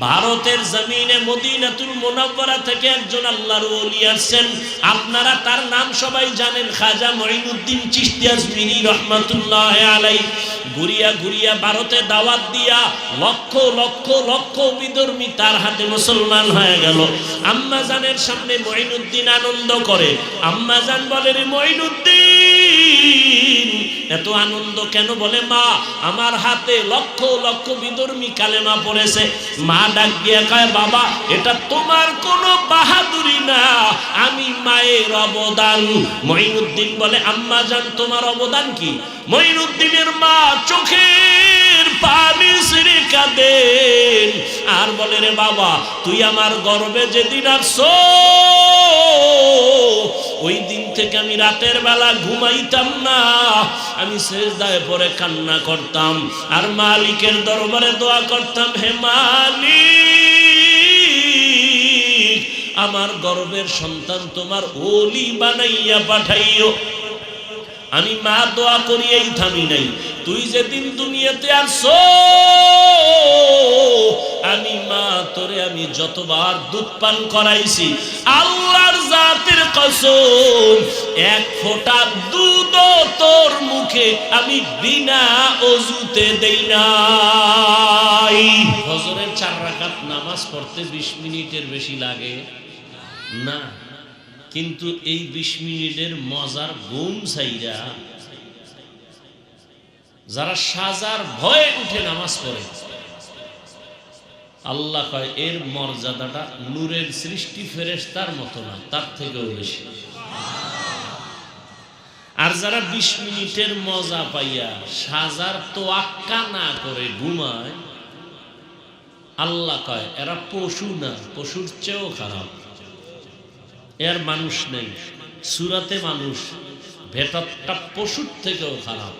ভারতের জমিনে মদিনাতুল মুনাওয়ারা থেকে একজন আল্লাহর ওলি আসেন, আপনারা তার নাম সবাই জানেন, খাজা মঈনুদ্দিন চিশতি আজমিরি রহমাতুল্লাহ আলাইহি। ঘুরিয়া ঘুরিয়া ভারতে দাওয়াত দিয়া লক্ষ লক্ষ লক্ষ বিধর্মী তার হাতে মুসলমান হয়ে গেল। আম্মা জানের সামনে মঈনুদ্দিন আনন্দ করে। আম্মা জান বলে, রে মঈনুদ্দিন এত আনন্দ কেন? বলে, মা আমার হাতে লক্ষ লক্ষ বিধর্মী কালেমা পড়েছে। মা ডাক দিয়া কয়, বাবা এটা তোমার কোনো বাহাদুরি না, আমি মায়ের অবদান। মঈনুদ্দিন বলে, আম্মা জান তোমার অবদান কি? মঈনুদ্দিনের মা চোখের পানি ছেড়ে কাঁদেন আর বলে, রে বাবা তুই আমার গর্বে যেদিন আসছো ওই দিন থেকে আমি রাতের বেলা ঘুমাইতাম না, আমি সেজদায় পড়ে কান্না করতাম আর মালিকের দরবারে দোয়া করতাম, হে মালিক আমার গর্বের সন্তান তোমার ওলি বানাইয়া পাঠাইও। আমি মা দোয়া করি এই থামি নাই, তুই যেদিন দুনিয়াতে আসছো আমি মা তোরে আমি যতবার দুধ পান করাইছি আল্লাহর জাতের কসম এক ফোঁটা দুধ তোর মুখে আমি বিনা ওযুতে দেই নাই। ফজরের 4 রাকাত নামাজ পড়তে 20 মিনিটের বেশি লাগে না, কিন্তু এই 20 মিনিটের মজার ঘুম ছাইরা যারা সাজার ভয়ে উঠে নামাজ পড়ে, আল্লাহ কয় এর মর্যাদাটা নূরের সৃষ্টি ফেরেশতার মতো না, তার থেকেও বেশি। আর যারা 20 মিনিটের মজা পাইয়া সাজার তোয়াক্কা না করে ঘুমায়, আল্লাহ কয় এরা পশু না, পশুর চেয়েও খারাপ। এর মানুষ নেই, সূরাতে মানুষ, ভেতরটা পশুর থেকেও খারাপ।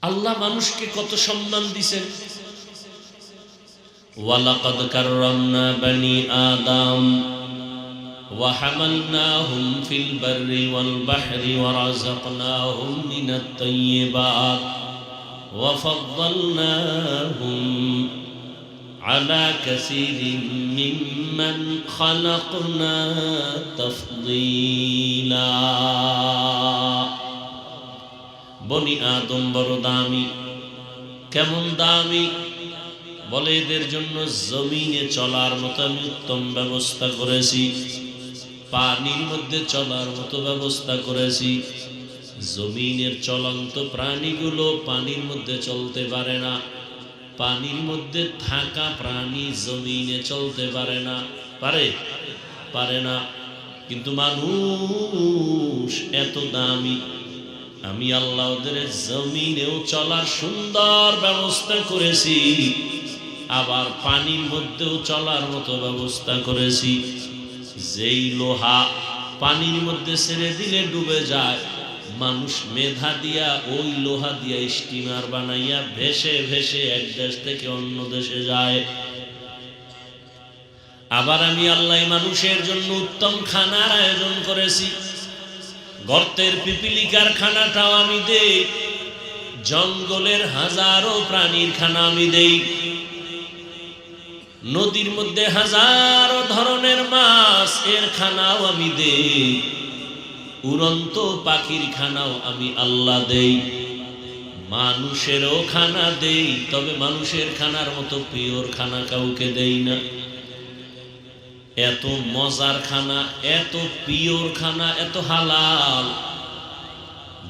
আল্লাহ মানুষকে কত সম্মান দিয়েছেন। ওয়ালাকাদ কাররামনা বানি আদম ওয়া হামালনাহুম ফিল বাররি ওয়াল বাহরি ওয়া রাযাকনাহুম মিনাত তাইয়্যিবাত ওয়া ফাদ্দালনাহুম আলা কাসীরিন মিম্মান খালাকনা তাফদীলা। বনি আদম বড় দামি। কেমন দামি? বলে এদের জন্য জমিনে চলার মতো আমি উত্তম ব্যবস্থা করেছি, পানির মধ্যে চলার মতো ব্যবস্থা করেছি। জমিনের চলন্ত প্রাণীগুলো পানির মধ্যে চলতে পারে না, পানির মধ্যে থাকা প্রাণী জমিনে চলতে পারে না। পারে না। কিন্তু মানুষ এত দামি, আমি আল্লাহ ওদের জমিনেও চলার সুন্দর ব্যবস্থা করেছি, আবার পানির মধ্যেও চলার মতো ব্যবস্থা করেছি। যেই লোহা পানির মধ্যে ছেড়ে দিলে ডুবে যায়, মানুষ মেধা দিয়া ওই লোহা দিয়া স্টিমার বানাইয়া ভেসে ভেসে এক দেশ থেকে অন্য দেশে যায়। আবার আমি আল্লাহ মানুষের জন্য উত্তম খানার আয়োজন করেছি। গর্তের পিপিলিকার খানাটাও আমি দেই, জঙ্গলের হাজারো প্রাণীর খানা আমি দেই, নদীর মধ্যে হাজারো ধরনের মাছ এর খানাও আমি দেই, উড়ন্ত পাখির খানাও আমি আল্লাহ দেই, মানুষেরও খানা দেই। তবে মানুষের খানার মতো পিওর খানা কাউকে দেই না। এত মজার খানা, এত পিওর খানা, এত হালাল।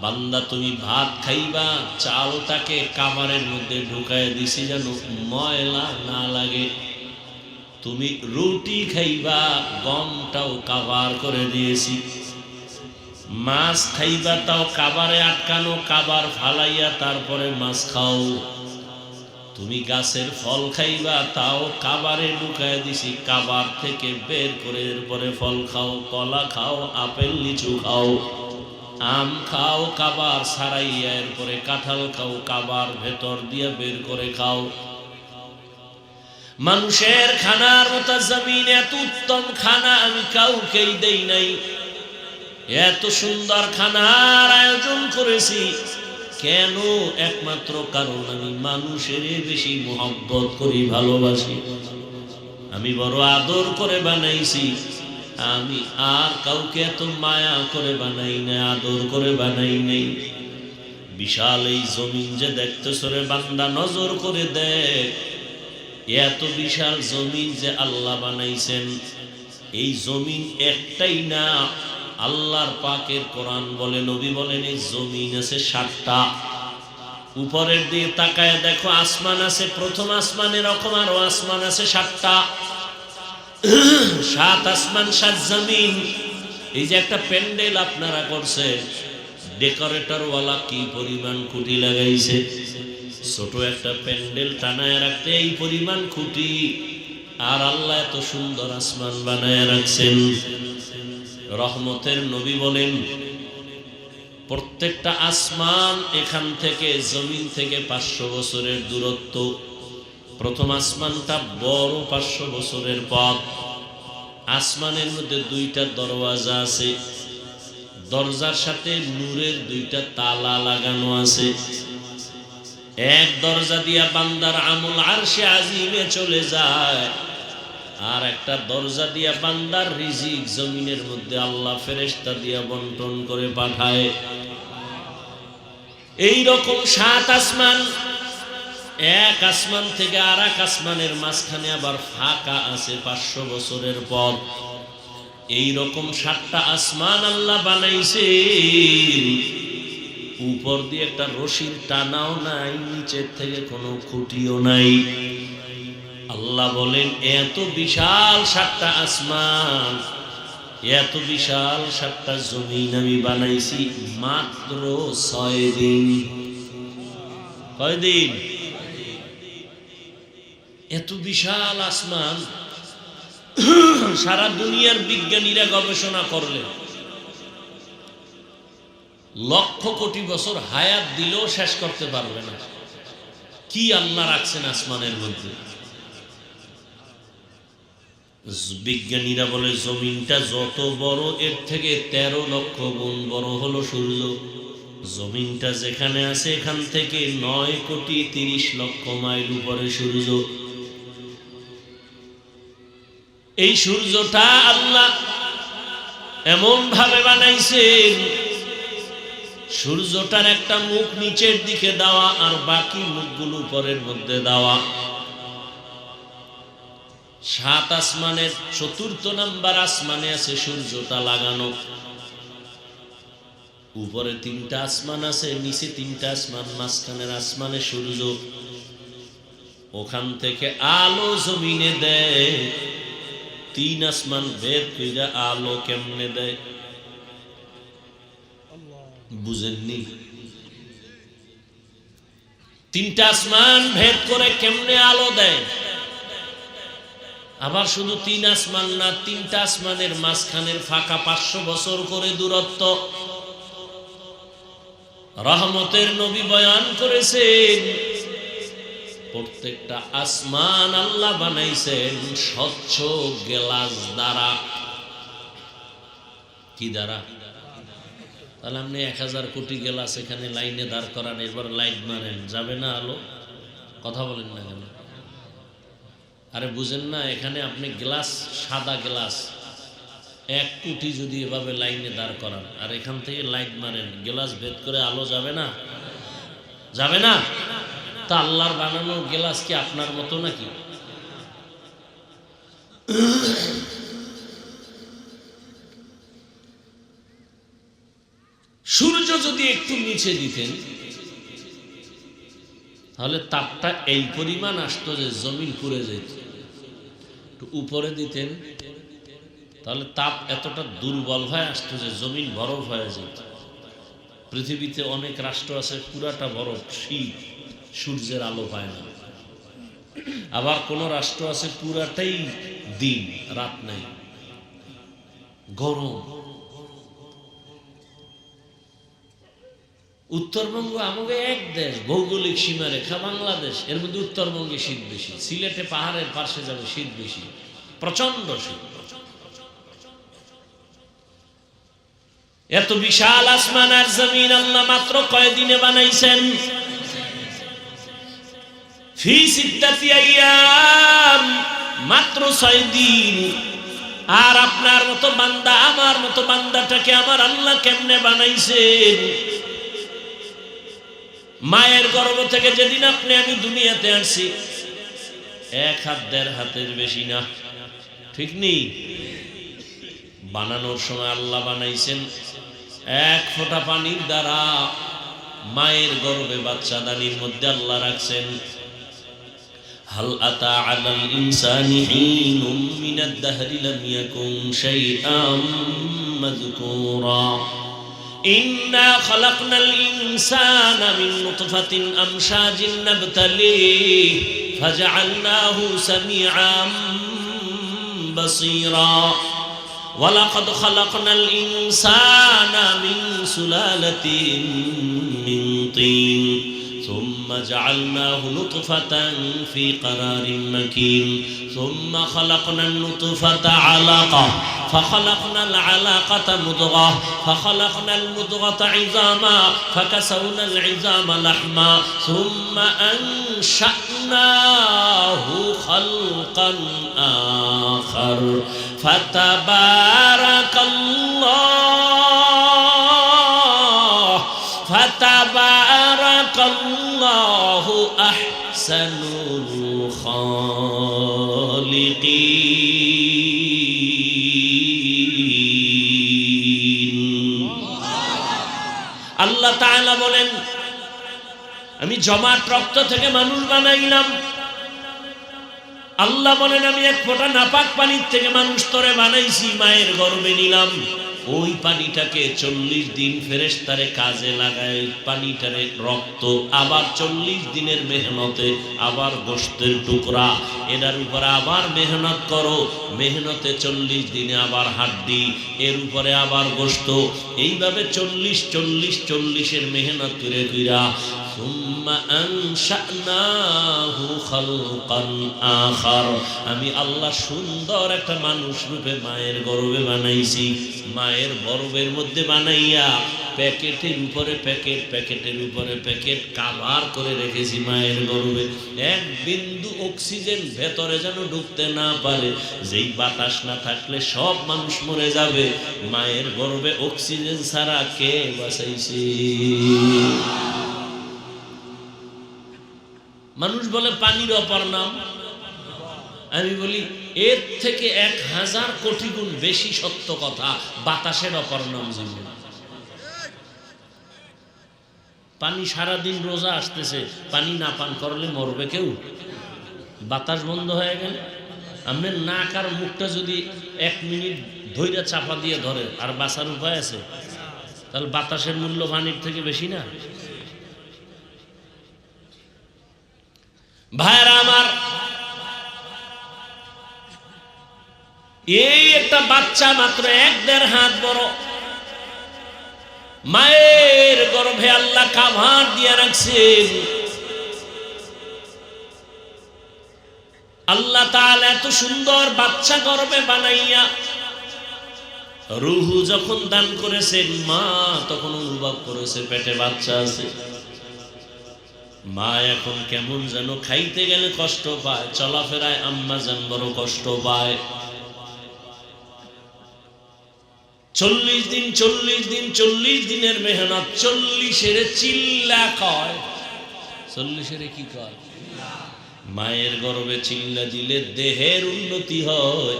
বান্দা তুমি ভাত খাইবা, চালটাকে কাভারের মধ্যে ঢুকায় দিছি যেন ময়লা না লাগে। তুমি রুটি খাইবা, গমটাও কাভার করে দিয়েছি। মাছ খাইবা, তাও কাভারে আটকানো, কাভার ফালাইয়া তারপরে মাছ খাও। তুমি গাছের ফল খাইবা, তাও কাভারে ঢুকায় দিছি, কাভার থেকে বের করে এরপরে ফল খাও। কলা খাও, আপেল লিচু খাও, আম খাও, কাভার ছাড়াইয়া এরপরে কাঁঠাল খাও, কাভার ভেতর দিয়ে বের করে খাও। মানুষের খানার মতো জমিনে এত উত্তম খানা আমি কাউকেই দেই নাই। এত সুন্দর খানার আয়োজন করেছি, কেন? একমাত্র কারণ আমি মানুষের বেশি মোহব্বত করি, ভালোবাসি। আমি বড় আদর করে বানাইছি, আমি আর কাউকে এত মায়া করে বানাই না, আদর করে বানাই নাই। বিশাল এই জমিন যে দেখতেছ রে বান্দা, নজর করে দেখ, এত বিশাল জমিন যে আল্লাহ বানাইছেন, এই জমিন একটাই না। আল্লাহর পাকের কোরআন বলে, নবী বলেন, এই জমিন আছে 7টা। উপরের দিকে তাকায় দেখো, আসমান আছে, প্রথম আসমান এরকম আরো আসমান আছে 7টা। 7 আসমান 7 জমিন। এই যে একটা প্যান্ডেল আপনারা করছে, ডেকোরেটর ওয়ালা কি পরিমাণ খুঁটি লাগাইছে, ছোট একটা প্যান্ডেল টানায় রাখতে এই পরিমাণ খুঁটি, আর আল্লাহ এত সুন্দর আসমান বানায় রাখছেন। রহমতের নবী বলেন, প্রত্যেকটা আসমান এখান থেকে, জমিন থেকে 500 বছরের দূরত্ব। প্রথম আসমানটা বড় 500 বছরের পথ। আসমানের মধ্যে 2টা দরওয়াজা আছে, দরজার সাথে নূরের 2টা তালা লাগানো আছে। এক দরজা দিয়া বান্দার আমল আরশে আজিমে চলে যায়, আর একটা দরজা দিয়া বান্দার রিজিক জমিনের মধ্যে আল্লাহ ফেরেশতা দিয়া বন্টন করে পাঠায়। এই রকম 7 আসমান, এক আসমান থেকে আর এক আসমানের মাঝখানে আবার ফাঁকা আছে 500 বছরের পর। এই রকম 7টা আসমান আল্লাহ বানাইছে। উপর দিয়ে একটা রশির টানাও নাই, নিচের থেকে কোনো খুঁটিও নাই। আল্লাহ বলেন, এত বিশাল 7টা আসমান, এত বিশাল 7টা জমিন আমি বানাইছি মাত্র 6 দিন। কয় দিন? এত বিশাল আসমান সারা দুনিয়ার বিজ্ঞানীরা গবেষণা করলে লক্ষ কোটি বছর হায়াত দিলেও শেষ করতে পারবে না। কি আল্লাহ রাখছেন আসমানের মধ্যে। বিজ্ঞানীরা বলে, জমিনটা যত বড়, এর থেকে 13 লক্ষ গুণ বড় হলো সূর্য। জমিনটা যেখানে আছে এখান থেকে 9 কোটি 30 লক্ষ মাইল উপরে সূর্য। এই সূর্যটা আল্লাহ এমন ভাবে বানাইছেন, সূর্যটার একটা মুখ নিচের দিকে দেওয়া, আর বাকি মুখগুলো উপরের মধ্যে দেওয়া। 7 আসমানের 4র্থ নাম্বার আসমানে আছে সূর্যটা লাগানো। উপরে 3টা আসমান আছে, নিচে 3টা আসমান, মাঝখানের আসমানে সূর্য। ওখান থেকে আলো জমিনে দেয়। 3 আসমান ভেদ কইরা আলো কেমনে দেয় বুঝেননি? 3টা আসমান ভেদ করে কেমনে আলো দেয়? আবার শুধু 3 আসমান না, 3টা আসমানের মাঝখানের ফাঁকা 500 বছর করে দূরত্ব। রহমতের নবী বয়ান করেছেন, প্রত্যেকটা আসমান আল্লাহ বানাইছেন স্বচ্ছ গ্লাস দ্বারা। কি দ্বারা? তাহলে আপনি 1000 কোটি গ্লাস এখানে লাইনে দাঁড় করান, এরপর লাইট মারেন, যাবে না আলো? কথা বলেন না কেন? আরে বুঝেন না, এখানে আপনি গ্লাস, সাদা গ্লাস 1 কোটি যদি এভাবে লাইনে দাঁড় করান, আর এখান থেকে লাইট মারেন, গ্লাস ভেদ করে আলো যাবে না? যাবে না? তা আল্লাহর বানানো গ্লাস কি আপনার মতো নাকি? সূর্য যদি একটু নিচে দিতেন, তাহলে তাপটা এই পরিমাণ আসতো যে জমিন পুড়ে যেত। একটু উপরে দিতেন, তাহলে তাপ এতটা দুর্বল হয়ে আসতো যে জমিন বরফ হয়ে যেত। পৃথিবীতে অনেক রাষ্ট্র আছে পুরাটা বরফ, শীত, সূর্যের আলো পায় না। আবার কোন রাষ্ট্র আছে পুরাটাই দিন, রাত নাই, গরম। উত্তরবঙ্গ আমাকে এক দেশ, ভৌগোলিক সীমারেখা বাংলাদেশ, এর মধ্যে উত্তরবঙ্গে শীত বেশি, সিলেটে পাহাড়ের পাশে যাবে শীত বেশি, প্রচন্ড শীত। এত বিশাল আসমান আর জমিন আল্লাহ মাত্র কয়দিনে বানাইছেন? ফি সিত্তাতি আইয়াম, মাত্র 6 দিন। আর আপনার মতো বান্দা, আমার মতো বান্দাটাকে আমার আল্লাহ কেমনে বানাইছেন? মায়ের গর্ভ থেকে যেদিন আপনি আমি দুনিয়াতে আসছি, 1 হাত 1.5 হাতের বেশি না, ঠিক নেই? বানানোর সময় আল্লাহ বানাইছেন 1 ফোঁটা পানির দ্বারা। মায়ের গর্ভে বাচ্চাদানির মধ্যে আল্লাহ রাখছেন। হাল আতা আলাল ইনসানি হিনুম মিনাদ দাহরি লাম ইয়াকুন শাইআম মাযকুরা। ইন্না খালাকনাল ইনসানা মিন নুতফাতিন আমশাজিন নাবতালিহি ফাজআলনাহু সামিআম বাসীরা। ওয়ালাকাদ খালাকনাল ইনসানা মিন সুলালাতিন মিন তিন ثم جعلناه نطفة في قرار مكين ثم خلقنا النطفة علقة فخلقنا العلاقة مضغة فخلقنا المضغة عظاما فكسونا العظام لحما ثم أنشأناه خلقا آخر فتبارك الله أحسن الخالقين। আল্লাহ তাআলা বলেন, আমি জমাট রক্ত থেকে মানুষ বানাইলাম। আল্লাহ বলেন, আমি 1 ফোঁটা নাপাক পানির থেকে মানুষ তরে বানাইছি, মায়ের গর্ভে নিলাম। ওই পানিটাকে 40 দিন ফেরেশতারে কাজে লাগায়, পানিটারে রক্ত, আবার 40 দিনের মেহনতে আবার গোশতের টুকরা, এটার উপরে আবার মেহনত করো, মেহনতে 40 দিনে আবার হাড্ডি, এর উপরে আবার গোশত, এইভাবে 40 এর মেহনত করে কইরা সুম্মা আনশানাহু খালকান আখার, আমি আল্লাহ সুন্দর একটা মানুষ রূপে মায়ের গর্ভে বানাইছি। মায়ের গর্ভের মধ্যে বানাইয়া প্যাকেটের উপরে প্যাকেট, প্যাকেটের উপরে প্যাকেট কাভার করে রেখেছি মায়ের গর্ভে। 1 বিন্দু অক্সিজেন ভেতরে যেন ঢুকতে না পারে। যেই বাতাস না থাকলে সব মানুষ মরে যাবে। মায়ের গর্ভে অক্সিজেন ছাড়া কে বাঁচাইছে? মানুষ বলে পানির অপর নাম। আমি বলি এর থেকে 1000 কোটি গুণ বেশি সত্য কথা, বাতাসের অপর নাম জীবন। পানি সারাদিন রোজা আসতেছে, পানি না পান করলে মরবে কেউ? বাতাস বন্ধ হয়ে গেলে আপনার নাক আর মুখটা যদি 1 মিনিট ধৈর্য চাপা দিয়ে ধরে আর বাঁচার উপায় আছে, তাহলে বাতাসের মূল্য পানির থেকে বেশি না? ভাইরা আমার, এই একটা বাচ্চা মাত্র 1-1.5 হাত বড়, মায়ের গর্ভে আল্লাহ কাভার দিয়ে রাখছেন। আল্লাহ তাআলা এত সুন্দর বাচ্চা গর্ভে বানাইয়া রূহ যখন দান করেছেন, মা তখন অনুভব করেছে পেটে বাচ্চা আছে। মা এখন কেমন যেন খাইতে গেলে কষ্ট পায়, চলাফেরায় আম্মা জান বড় কষ্ট পায়। 40 দিনের মেহনত, 40 চিল্লা কয়। 40 কি কয়? মায়ের গর্ভে চিল্লা দিলে দেহের উন্নতি হয়,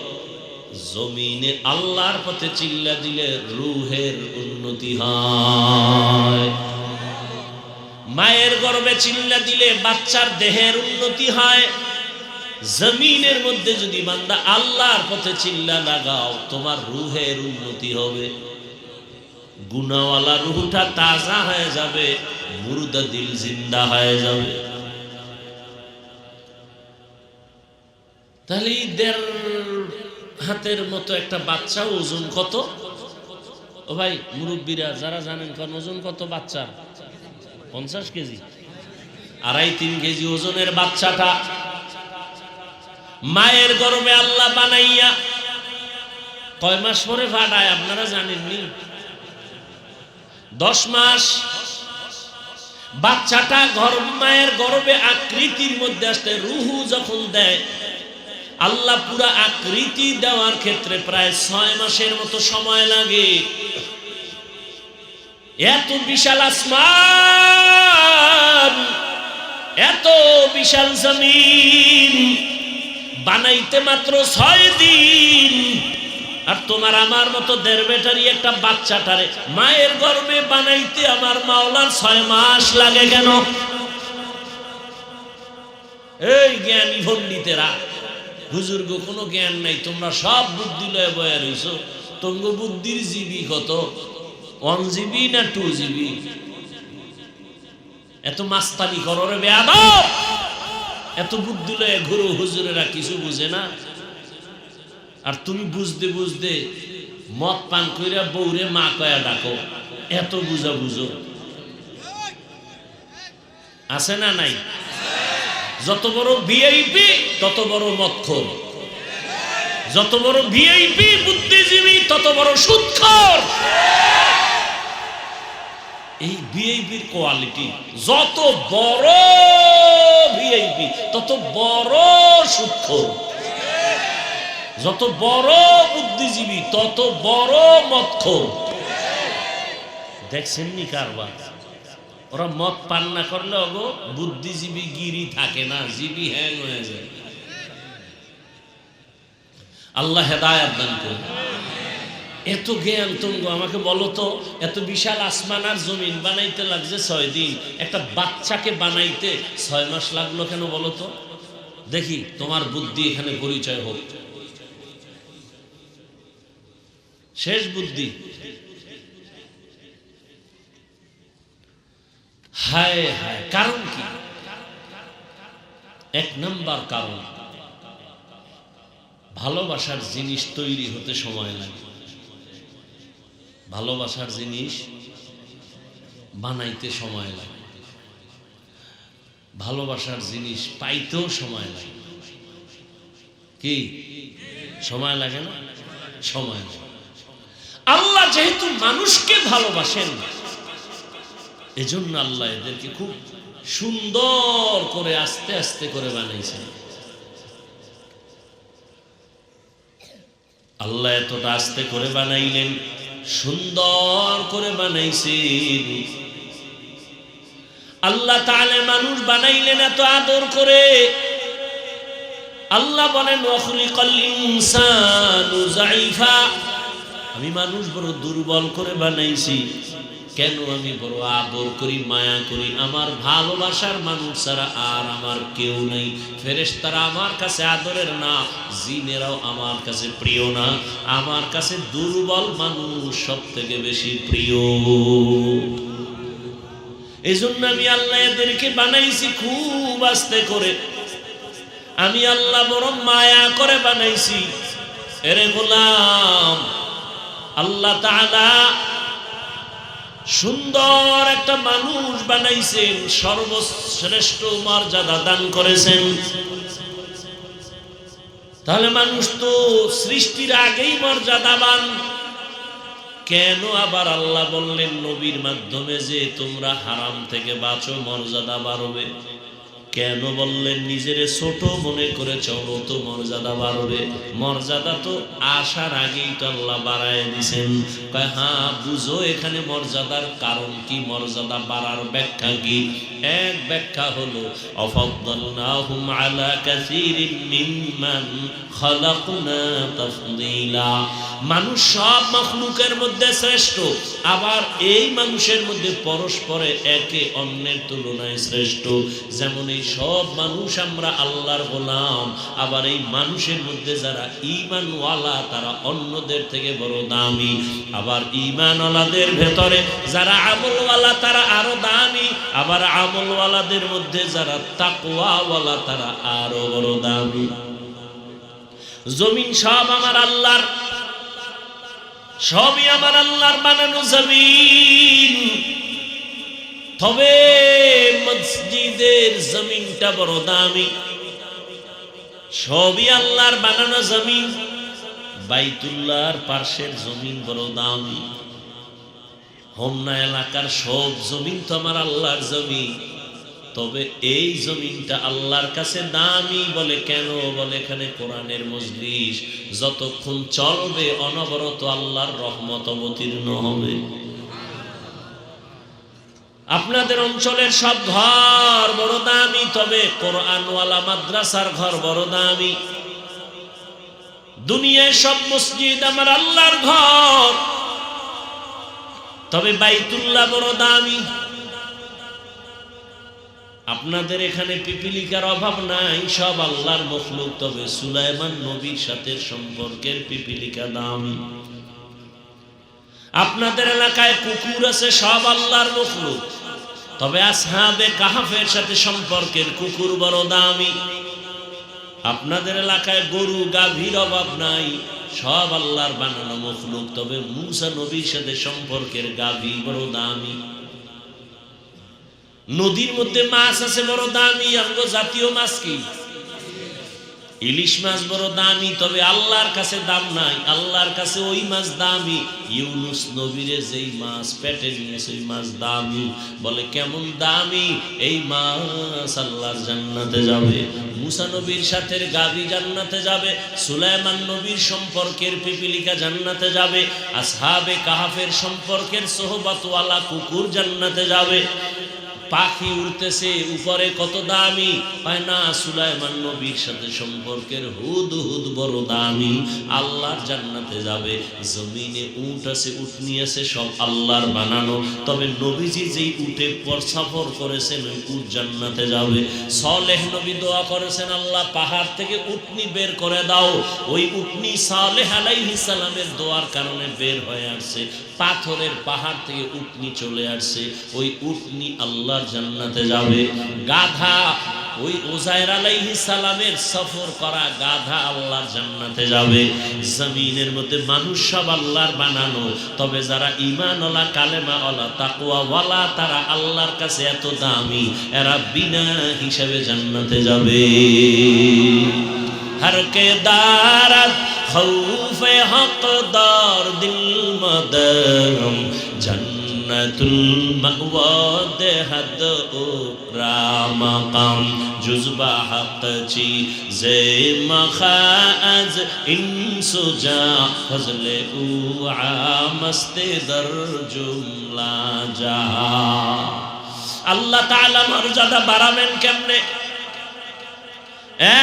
জমিনে আল্লাহর পথে চিল্লা দিলে রূহের উন্নতি হয়। মায়ের গর্ভে চিল্লা দিলে বাচ্চার দেহের উন্নতি হয়। জমিনের মধ্যে যদি বান্দা আল্লাহর পথে চিল্লা লাগাও, তোমার রূহের উন্নতি হবে। গুনাহওয়ালা রূহটা তাজা হয়ে যাবে, মুর্দা দিল জিন্দা হয়ে যাবে। তাহলে 1.5 হাতের মতো একটা বাচ্চা ওজন কত? ও ভাই মুরব্বীরা যারা জানেন, কোন ওজন কত বাচ্চার? 50 কেজি, 2.5-3 কেজি ওজনের বাচ্চাটা মায়ের গর্ভে আল্লাহ বানাইয়া কয় মাস পরে ফাটায় আপনারা জানেননি? 10 মাস বাচ্চাটা মায়ের গর্ভে আকৃতির মধ্যে আসতে রুহু যখন দেয়, আল্লাহ পুরা আকৃতি দেওয়ার ক্ষেত্রে প্রায় 6 মাসের মতো সময় লাগে। এত বিশাল আসমান, এত বিশাল জমিন বানাইতে মাত্র 6 দিন। আর তোমার আমার মতো 1.5 ব্যাটারি একটা বাচ্চাটারে মায়ের গর্ভে বানাইতে আমার মাওলার 6 মাস লাগে কেন? এই জ্ঞানী পণ্ডিতেরা, হুজুর গো কোনো জ্ঞান নাই, তোমরা সব বুদ্ধি লয়ে বয়া রইছো, তোমার বুদ্ধির জিবি কত? 1 জিবি না 2 জিবি? এত মাস্তানি করো রে বেয়াদব, এত বুদ্ধি লয়ে ঘুরো, হুজুরেরা কিছু বুঝে না। আর তুমি বুঝতে বুঝতে মদ পান কইরা বউরে মা কয়া ডাকো, এত বুঝা বুঝো আছে না নাই? যত বড় ভিআইপি তত বড় মদখোর, যত বড় ভিআইপি বুদ্ধিজীবী তত বড় সুদখোর। এই ভিআইপির কোয়ালিটি, যত বড় ভিআইপি তত বড় সুদখোর, যত বড় বুদ্ধিজীবী তত বড় মদখোর। দেখছেন নি কারবার? ওরা মদ পান না করলে ওগো বুদ্ধিজীবী গিরি থাকে না, জিবি হ্যাং হয়ে যায়। আল্লাহ হেদায়েত দান করুন। এত জ্ঞান তুমি আমাকে বলো তো, এত বিশাল আসমান আর জমিন বানাইতে লাগছে 6 দিন, একটা বাচ্চাকে বানাইতে 6 মাস লাগলো কেন বলো তো? দেখি তোমার বুদ্ধি এখানে পরিচয় হোক। শেষ বুদ্ধি। হায় হায়, কারণ কি? 1 নাম্বার কারণ, ভালোবাসার জিনিস তৈরি হতে সময় লাগে, ভালোবাসার জিনিস বানাইতে সময় লাগে, ভালোবাসার জিনিস পাইতেও সময় লাগে। কি সময় লাগে না? সময় লাগে। আল্লাহ যেহেতু মানুষকে ভালোবাসেন, এজন্য আল্লাহ এদেরকে খুব সুন্দর করে আস্তে আস্তে করে বানাইছেন। আল্লাহ এতটা আস্তে করে বানাইলেন, সুন্দর করে বানাইছেন। আল্লাহ তাআলা মানুষ বানাইলেন এত আদর করে। আল্লাহ বলেন ওয়াখলিকাল ইনসানু যায়ফা, আমি মানুষ বড় দুর্বল করে বানাইছি। কেন? আমি বড় আদর করি, মায়া করি। আমার ভালোবাসার মানুষ ছাড়া আর আমার কেউ নেই। ফেরেশতারা আমার কাছে আদরের না, জিনেরাও আমার কাছে প্রিয় না। আমার কাছে দুর্বল মানুষ সব থেকে বেশি প্রিয়। এই জন্য আমি আল্লাহ এদেরকে বানাইছি খুব আস্তে করে। আমি আল্লাহ বড় মায়া করে বানাইছি। এরে গোলাম, আল্লাহ তাআলা সুন্দর একটা মানুষ বানাইছেন, সর্বশ্রেষ্ঠ মর্যাদা দান করেছেন। তাহলে মানুষ তো সৃষ্টির আগেই মর্যাদাবান। কেন আবার আল্লাহ বললেন নবীর মাধ্যমে যে তোমরা হারাম থেকে বাঁচো, মর্যাদা বাড়বে? কেন বললেন? নিজের ছোট মনে করে চলো তো মর্যাদা বাড়বে। মর্যাদা তো আসার আগেই তো আল্লাহ বাড়ায় দিয়েছেন। হ্যাঁ বুঝো এখানে মর্যাদার কারণ কি, মর্যাদা বাড়ার ব্যাখ্যা কি? এক ব্যাখ্যা হলো আফাদদালনাহুম আলা কাসীরিন মিম্মান খালাকনা তাফদীলা। মানুষ সব মাখলুকের মধ্যে শ্রেষ্ঠ, আবার এই মানুষের মধ্যে পরস্পরে একে অন্যের তুলনায় শ্রেষ্ঠ। যেমন এই সব মানুষ আমরা আল্লাহর গোলাম, আবার এই মানুষের মধ্যে যারা ঈমানওয়ালা তারা অন্যদের থেকে বড় দামি। আবার ঈমানওয়ালাদের ভেতরে যারা আমলওয়ালা তারা আরো দামি। আবার আমলওয়ালাদের মধ্যে যারা তাকওয়াওয়ালা তারা আরো বড় দামি। জমিন সব আমার আল্লাহর, সবই আমার আল্লাহর বানানো জমিন। তবে মসজিদের জমিনটা বড় দামি, সবই আল্লাহর বানানো জমিন। বাইতুল্লাহর পাশের জমিন বড় দামি। হোমনা এলাকার সব জমিন তো আমার আল্লাহর জমিন, তবে এই জমিনটা আল্লাহর কাছে দামি। বলে কেন? বলে এখানে কোরআনের মজলিস যতক্ষণ চলবে অনবরত আল্লাহর রহমত অবতীর্ণ হবে। আপনাদের অঞ্চলের সব ঘর বড় দামি, তবে কোরআনওয়ালা মাদ্রাসার ঘর বড় দামি। দুনিয়ায় সব মসজিদ আমার আল্লাহর ঘর, তবে বাইতুল্লাহ বড় দামি। আপনাদের এখানে পিপিলিকার অভাব নাই, সব আল্লাহর মখলুক, তবে সুলাইমান নবীর সাথে সম্পর্কের পিপিলিকা দামি। আপনাদের এলাকায় কুকুর আছে, সব আল্লাহর মখলুক, তবে আসহাবে কাহাফের সাথে সম্পর্কের কুকুর বড় দামি। আপনাদের এলাকায় গরু গাভীর অভাব নাই, সব আল্লাহর বানানো মখলুক, তবে মূসা নবীর সাথে সম্পর্কের গাভী বড় দামি। নদীর মধ্যে মাছ আছে বড় দামি, আমগো জাতীয় মাছ কি? ইলিশ মাছ বড় দামি, তবে আল্লাহর কাছে দাম নাই, আল্লাহর কাছে ওই মাছ দামি। ইউনুস নবীরে যেই মাছ পেটে নিয়েছে ওই মাছ দামি। বলে কেমন দামি? এই মাছ আল্লাহর জান্নাতে যাবে। মুসা নবীর সাথে গাভী জান্নাতে যাবে, সুলাইমান নবীর সম্পর্কের পিপিলিকা জান্নাতে যাবে, আসহাবে কাহাফের সম্পর্কের সোহবতওয়ালা কুকুর জান্নাতে যাবে। পাখি উড়তেছে উপরে, কত দামি? পায় না, সুলাইমান নবীর সাথে সম্পর্কের হুদহুদ বড় দামি, আল্লাহর জান্নাতে যাবে। জমিনে উট আছে, উটনি আছে, সব আল্লাহর বানানো, তবে নবীজি যেই উটে সফর করেছেন ওই উট জান্নাতে যাবে। সালেহ নবী দোয়া করেছেন, আল্লাহ পাহাড় থেকে উটনি বের করে দাও। ওই উটনি সালেহ আলাইহিস সালামের দোয়ার কারণে বের হয়ে আসছে, পাথরের পাহাড় থেকে উটনি চলে আসছে, ওই উটনি আল্লাহর জান্নাতে যাবে। গাধা, ওই উযায়ের আলাইহিস সালামের সফর করা গাধা আল্লাহর জান্নাতে যাবে। জমিনের মধ্যে মানুষ সব আল্লাহর বানানো, তবে যারা ঈমানওয়ালা, কালেমাওয়ালা, তাকওয়াওয়ালা, তারা আল্লাহর কাছে এত দামি, এরা বিনা হিসাবে জান্নাতে যাবে। हर के दारत खौफे हकदार दिल मदरम जन्नतुल मअवा दे हद उकरा मकाम जुज़बा हक ची जे मखाज इंसुजा फजले उआमस्ते दर जुमला जहा। अल्लाह ताला मर्यादा बाড়াবেন কেমনে?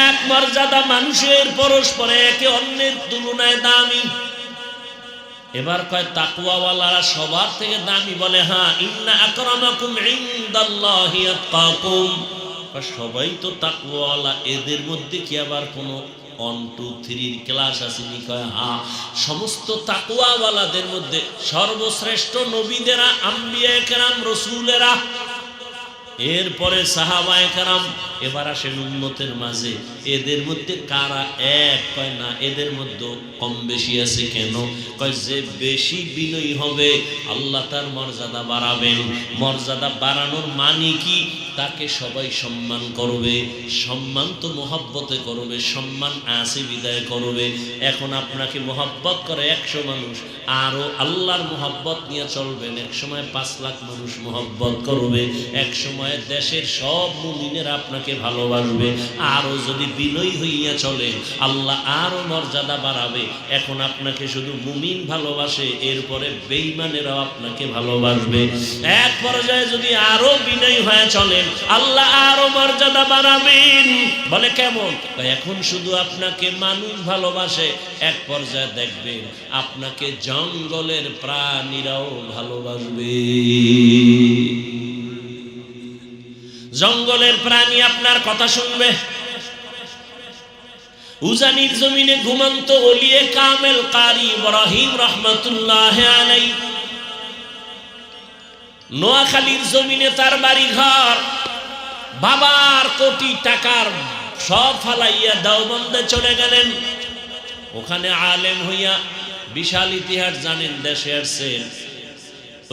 এক মর্যাদা মানুষের পরস্পরে একে অন্যের তুলনায় দামি। এবার কয় তাকওয়াওয়ালারা সবার থেকে দামি। বলে হ্যাঁ, ইন্না আকরামাকুম ইনদাল্লাহি আতকাকুম। সবাই তো তাকওয়াওয়ালা, এদের মধ্যে কি আবার কোনো 1 2 3 ক্লাস আসেনি? কয় হ্যাঁ, সমস্ত তাকওয়াওয়ালাদের মধ্যে সর্বশ্রেষ্ঠ নবীদেরা, আম্বিয়া কেরাম, রসুলেরা, এরপরে সাহাবায়ে কেরাম, এবার আসেন উম্মতের মাঝে। এদের মধ্যে কারা এক? কয় না, এদের মধ্যে কম বেশি আছে। কেন? কয় যে বেশি বিনয়ী হবে আল্লাহ তার মর্যাদা বাড়াবেন। মর্যাদা বাড়ানোর মানে কি? তাকে সবাই সম্মান করবে। সম্মান তো মহব্বতে করবে, সম্মান আছে বিদায় করবে। এখন আপনাকে মহব্বত করে 100 মানুষ, আরো আল্লাহর মহব্বত নিয়ে চলবেন, এক সময় 5 লাখ মানুষ মহব্বত করবে, এক সময় দেশের সব মুমিনেরা আপনাকে ভালোবাসবে। আরো যদি বিনয়ী হইয়া চলে আল্লাহ আরো মর্যাদা বাড়াবে। এখন আপনাকে শুধু মুমিন ভালোবাসে, এরপরে বেঈমানেরাও আপনাকে ভালোবাসবে। এক পর্যায়ে যদি আরো বিনয়ী হয়ে চলেন আল্লাহ আরো মর্যাদা বাড়াবেন। বলে কেমন? এখন শুধু আপনাকে মানুষ ভালোবাসে, এক পর্যায়ে দেখবেন আপনাকে জঙ্গলের প্রাণীরাও ভালোবাসবে। জঙ্গলের প্রাণী আপনার কথা শুনবে। উজানির জমিনে ঘুমন্ত ওলিয়ে কামেল কারি ইব্রাহিম রাহমাতুল্লাহ আলাইহি, নোয়াখালীর জমিনে তার বাড়ি ঘর, বাবার কোটি টাকার সব ফালাইয়া দেওবন্দে চলে গেলেন। ওখানে আলেম হইয়া বিশাল ইতিহাস জানেন, দেশে আসছেন।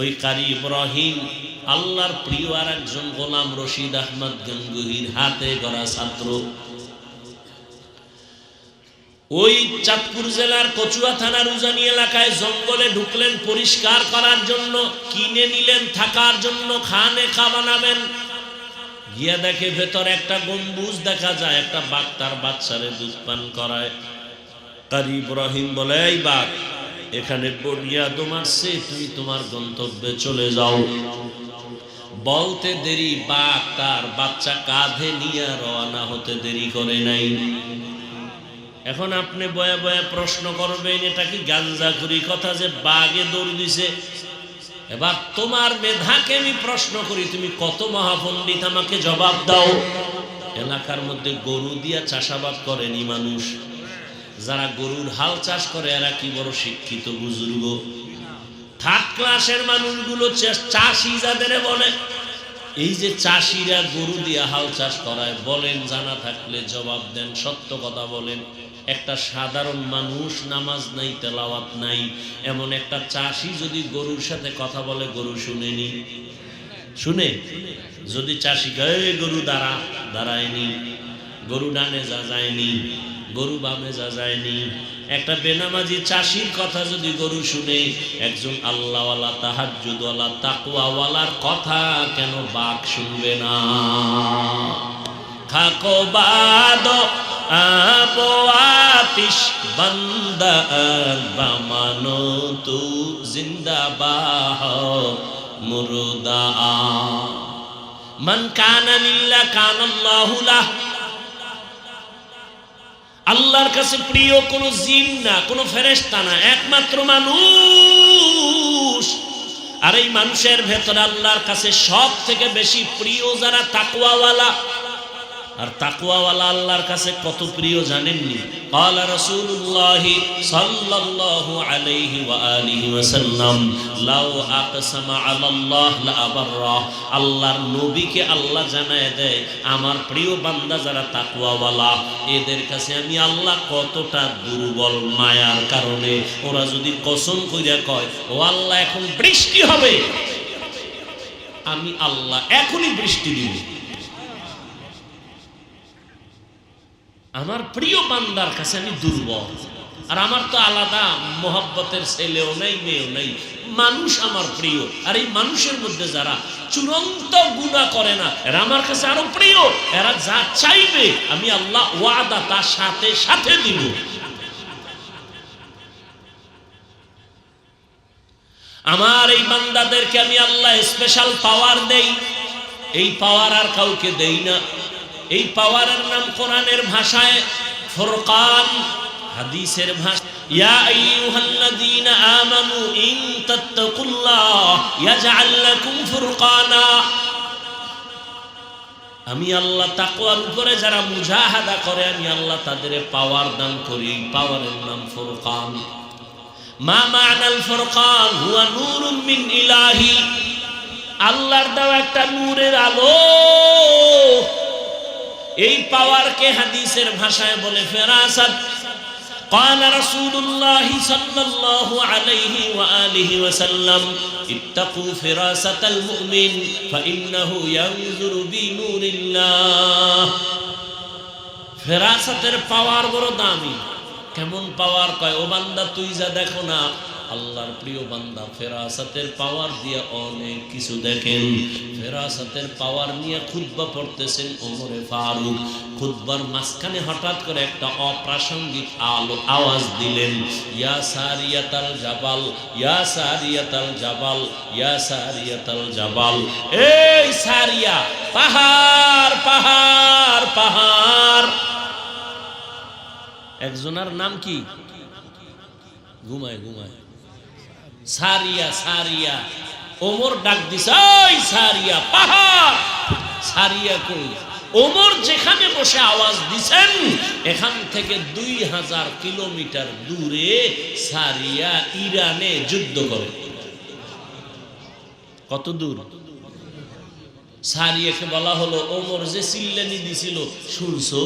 ওই কারি ইব্রাহিম আল্লাহর প্রিয় আর একজন গোলাম রশিদ আহমদ গঙ্গুহির হাতে গড়া ছাত্র। ওই চাঁদপুর জেলার কচুয়া থানার উজানি এলাকায় জঙ্গলে ঢুকলেন পরিষ্কার করার জন্য, কিনে নিলেন থাকার জন্য, খানে খা বানাবেন। গিয়া দেখে ভেতর একটা গম্বুজ দেখা যায়, একটা বাঘ তার বাচ্চারে দুধ পান করায়। কারি ইব্রাহিম বলে, এই বাঘ, এখানে বনিয়াদম আসছে, তুমি তোমার গন্তব্যে চলে যাও। বলতে দেরি, বাঘ তার বাচ্চা কাঁধে নিয়ে রওনা হতে দেরি করে নাই। এখন আপনি বয়ে বয়ে প্রশ্ন করবেন, এটা কি গাঞ্জাখুরি কথা যে বাঘে দৌড় দিছে? এবার তোমার মেধাকে আমি প্রশ্ন করি, তুমি কত মহাপণ্ডিত, আমাকে জবাব দাও। এলাকার মধ্যে গরু দিয়া চাষাবাদ করেনি মানুষ, যারা গরুর হাল চাষ করে এরা কি বড় শিক্ষিত বুজুর্গ। থার্ড ক্লাসের মানুষগুলো চাষি যাদের বলে, এই যে চাষিরা গরু দিয়া হাল চাষ করায়, বলেন জানা থাকলে জবাব দেন, সত্য কথা বলেন। একটা সাধারণ মানুষ, নামাজ নাই, তেলাওয়াত নাই, এমন একটা চাষি যদি গরুর সাথে কথা বলে, গরু শুনেনি? শুনে? যদি চাষি কয় গরু দাঁড়া, দাঁড়ায়নি, গরু ডানে যা যায়নি, গরু বামে যা যায়নি। একটা বেনামাজি চাষির কথা যদি গরু শুনে, একজন আল্লাহওয়ালা, তাহাজ্জুদওয়ালা, তাকওয়াওয়ালার কথা কেন বাঘ শুনবে না? খাকো বাদ আবো আতিশ বান্দা বামানো তু জিন্দাবাহ মুরদা মান কানা লিল্লাহ কানাল্লাহু লাহ। আল্লাহর কাছে প্রিয় কোন জিন না, কোন ফেরেশতা না, একমাত্র মানুষ। আর এই মানুষের ভেতরে আল্লাহর কাছে সব থেকে বেশি প্রিয় যারা তাকওয়াওয়ালা। আর তাকওয়াওয়ালা আল্লাহর কাছে কত প্রিয় জানেননি? ক্বালা রাসূলুল্লাহ সাল্লাল্লাহু আলাইহি ওয়া আলিহি ওয়াসাল্লাম লাউ আকসামা আলাল্লাহ লা আবাররা। আল্লাহর নবীকে আল্লাহ জানায় দেয়, আমার প্রিয় বান্দা যারা তাকওয়াওয়ালা, এদের কাছে আমি আল্লাহ কতটা দুর্বল মায়ার কারণে। ওরা যদি কসম কইরা কয়, ও আল্লাহ এখন বৃষ্টি হবে, আমি আল্লাহ এখনই বৃষ্টি দিব। আমার প্রিয় বান্দার কাছে আমি দুর্বল। আর আমার তো আলাদা মোহাব্বতের ছেলেও নাই, মেয়েও নাই, মানুষ আমার প্রিয়। আর এই মানুষের মধ্যে যারা চূড়ান্ত গুনাহ করে না, এরা আমার কাছে আরো প্রিয়। এরা যা চাইবে আমি আল্লাহ ওয়াদা তার সাথে সাথে দিব। আমার এই বান্দাদেরকে আমি আল্লাহ স্পেশাল পাওয়ার দেই। এই পাওয়ার আর কাউকে দেই না। এই পাওয়ারের নাম কোরআনের ভাষায় ফুরকান, হাদিসের ভাষা ইয়া আইয়ুহাল্লাযীনা আমানু ইন তাত্তাকুল্লাহ ইয়াজআল লাকুম ফুরকানা। আমি আল্লাহ তাকওয়ার উপরে যারা মুজাহাদা করে, আমি আল্লাহ তাদের পাওয়ার দান করি। পাওয়ারের নাম ফুরকান। মা মা'নাল ফুরকান হুয়া নূরুম মিন ইলাহি। আল্লাহর দেওয়া একটা নূরের আলো। এই পাওয়ারকে হাদিসের ভাষায় বলে ফেরাসাত। قال رسول الله صلى الله عليه وآله وسلم اتقوا فراسة المؤمن فإنه ينظر بنور الله। ফেরাসাতের পাওয়ার বড় দামি। কেমন পাওয়ার? কয়, ও বান্দা তুই যা দেখো না, আল্লাহর প্রিয় বান্দা ফেরাসাতের পাওয়ার দিয়ে অনেক কিছু দেখেন। ফেরাসাতের পাওয়ার নিয়ে খুতবা পড়তেছেন ওমরে ফারুক। খুতবার মাঝখানে হঠাৎ করে একটা অপ্রাসঙ্গিক আওয়াজ দিলেন, ইয়া সারিয়াতাল জাবাল, ইয়া সারিয়াতাল জাবাল, ইয়া সারিয়াতাল জাবাল। এই সারিয়া, পাহাড় পাহাড় পাহাড়। একজনের নাম কি? ঘুমায় ঘুমায় সারিয়া, সারিয়া। ওমর ডাক দিছে, ওই সারিয়া, পাহাড়। সারিয়া কই? ওমর যেখানে বসে আওয়াজ দিছেন, এখান থেকে 2000 কিলোমিটার দূরে সারিয়া ইরানে যুদ্ধ করে। কত দূর? সারিয়াকে বলা হলো, ওমর যে চিল্লানি দিছিল শুনছো?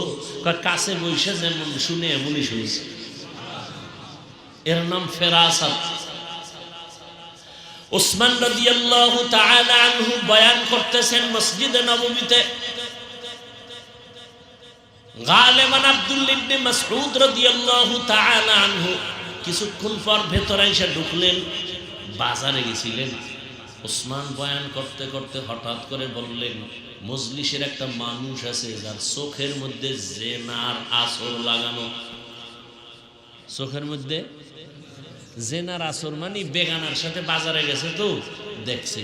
কাছে বসে যেমন শুনে এমনই শুনছে। এর নাম ফেরাসাত। উসমান রাদিয়াল্লাহু তাআলা আনহু বয়ান করতেছেন মসজিদে নববীতে। গালেবান আব্দুল্লাহ ইবনে মাসউদ রাদিয়াল্লাহু তাআলা আনহু কিছুক্ষণ পর ভেতরে এসে ঢুকলেন। বাজারে গেছিলেন। ওসমান বয়ান করতে করতে হঠাৎ করে বললেন, মজলিসের একটা মানুষ আছে যার চোখের মধ্যে জেনার আসর লাগানো। চোখের মধ্যে জেনার আসর মানে বেগানার সাথে বাজারে গেছে তো দেখছে।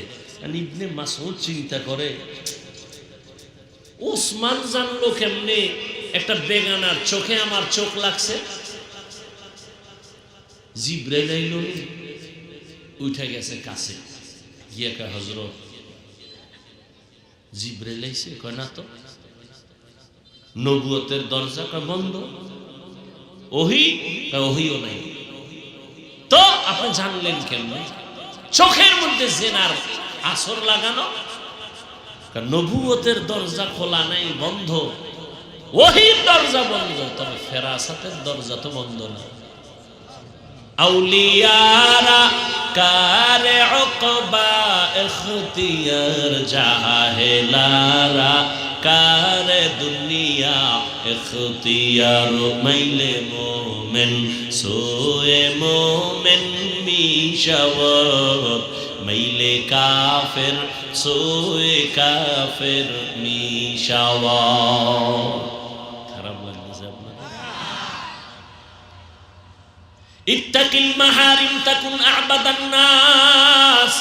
ইবনে মাসউদ চিন্তা করে, ওসমান জানলো কেমনে একটা বেগানার চোখে আমার চোখ লাগছে? জিবরাইল আইল, উঠে গেছে কাছে গিয়ে কয়, হযরত জিবরাইল আইছে? কয় না তো। নবুয়তের দরজা বন্ধ, ওহিও নাই। তো আপনি জানলেন কেমনে চোখের মধ্যে জেনার আসর লাগানো? নবুয়তের দরজা খোলা নাই, বন্ধ। ওহির দরজা বন্ধ, তবে ফেরাসাতের দরজা তো বন্ধ না। আউলিয়ারা কারে উকবা ইখতিয়ার, জাহেলারা কারে দুনিয়া ইখতিয়ার। মাইলে মোমেন সোয়ে মোমেন মিশাওয়াত, মাইলে কাফের সোয়ে কাফের মিশাওয়াত। খারাপ লাগছে আপনার? ইত্তাকিল মাহারিম তাকুন আ'বাদান নাস।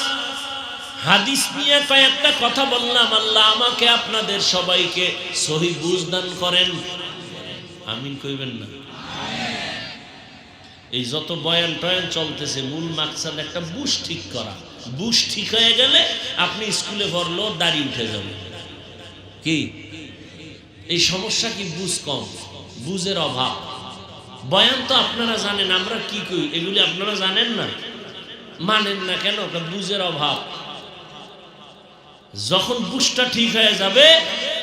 হাদিস নিয়ে কয়েকটা কথা বললাম। আল্লাহ আমাকে আপনাদের সবাইকে সহি বুঝ দান করেন, আমিন কইবেন না? এই যত বয়ান টয়ান চলতেছে, মূল মাকসাদ একটা বুঝ ঠিক করা। বুঝ ঠিক হয়ে গেলে আপনি স্কুলে পড়লো দাড়ি উঠে যাবে। কি এই সমস্যা? কি বুঝ কম, বুঝের অভাব। বয়ান তো আপনারা জানেন, আমরা কি কই এগুলি আপনারা জানেন না, মানেন না কেন? বুঝের অভাব। যখন বুঝটা ঠিক হয়ে যাবে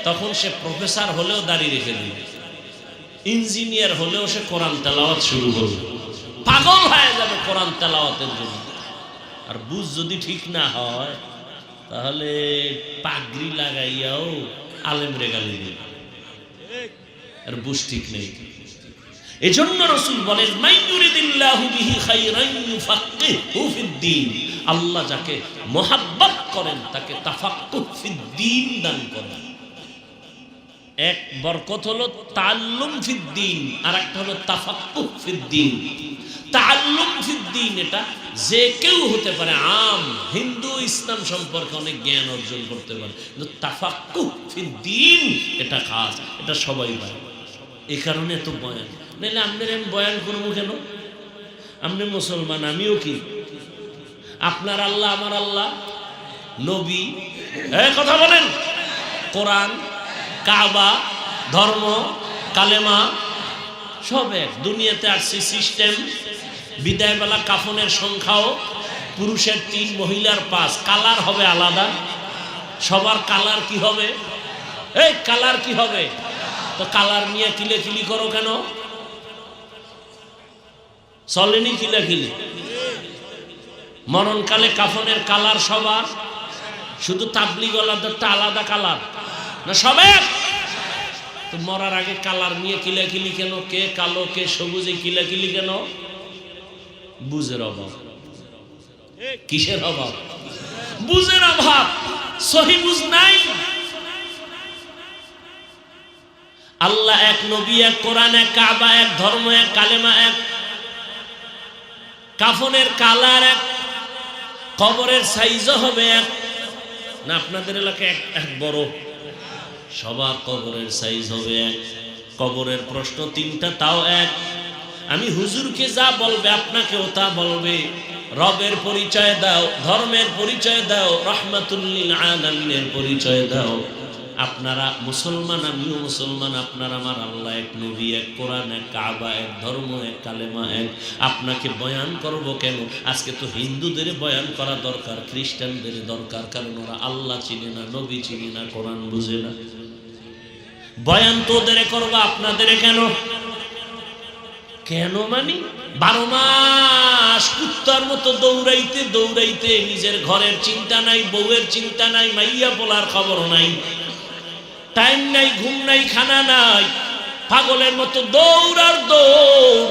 তখন সে প্রফেসর হলেও দাড়ি রেখে দিবে, ইঞ্জিনিয়ার হলেও সে কোরআন তেলাওয়াত শুরু করবে, পাগল হয়ে যাবে কোরআন তেলাওয়াতের জন্য। আর বুঝ যদি ঠিক না হয় তাহলে পাগড়ি লাগাইয়াও আলেম রেগালি দিবে। আর বুঝ ঠিক নেই। এজন্য রাসূল বলেন, মাইয়ুরিদিল্লাহু বিহি খায়রান ইউফাক্কিহু ফিদ্দীন। আল্লাহ যাকে মোহাব্বত করেন তাকে তাফাক্কুহ ফিদ্দীন দান করেন। এক বরকত হলো তাআল্লুম ফিদ্দীন, আর একটা হলো তাফাক্কুহ ফিদ্দীন। তাআল্লুম ফিদ্দীন এটা যে কেউ হতে পারে, আম হিন্দু ইসলাম সম্পর্কে অনেক জ্ঞান অর্জন করতে পারে, কিন্তু তাফাক্কুহ ফিদ্দীন এটা খাস, এটা সবাই পায়। এই কারণে এত বয়ান। নাহলে আপনার আমি বয়ান করবো কেন? আপনি মুসলমান, আমিও কি? আপনার আল্লাহ আমার আল্লাহ, নবী, কথা বলেন, কোরআন, কাবা, ধর্ম, কালেমা সব এক। দুনিয়াতে আসছে সিস্টেম। বিদায়বেলা কাফনের সংখ্যাও পুরুষের 3, মহিলার 5। কালার হবে আলাদা। সবার কালার কি হবে? এই কালার কি হবে? তো কালার নিয়ে কিলেকিলি করো কেন? চলেনি কিলাকিলি? মরণকালে কাফনের কালার সবার, শুধু তাবলীগওয়ালাদেরটা আলাদা কালার না? সবে তো মরার আগে কালার নিয়ে কিলাকিলি কেন? কে কালো কে সবুজে কিলাকিলি কেন? বুঝের অভাব। কিসের অভাব? বুঝের অভাব। সহি বুঝ নাই। আল্লাহ এক, নবী এক, কোরআন এক, কাবা এক, ধর্ম এক, কালেমা এক, কাফনের কালার এক, কবরের সাইজও হবে এক। না আপনাদের এলাকায় এক বড়? সবার কবরের সাইজ হবে এক। কবরের প্রশ্ন 3টা, তাও এক। আমি হুজুরকে যা বলবে আপনাকেও তা বলবে। রবের পরিচয় দাও, ধর্মের পরিচয় দাও, রাহমাতুল লিল আলামিনের পরিচয় দাও। আপনারা মুসলমান, আমিও মুসলমান। আপনার আমার আল্লাহ এক, নবী এক, কোরআন এক, কাবা এক, ধর্ম এক, কালেমা এক। আপনাকে বয়ান করব কেন? আজকে তো হিন্দুদের বয়ান করা দরকার, খ্রিস্টানদের দরকার, কারণ ওরা আল্লাহ চিনে না, নবী চিনে না, কোরআন বুঝে না। বয়ান তো ওদের করবা, আপনাদের কেন? কেন মানি 12 মাস কুত্তার মতো দৌড়াইতে দৌড়াইতে নিজের ঘরের চিন্তা নাই, বউয়ের চিন্তা নাই, মাইয়া পোলার খবর নাই, টাইম নাই, ঘুম নাই, খানা নাই, পাগলের মতো দৌড় আর দৌড়।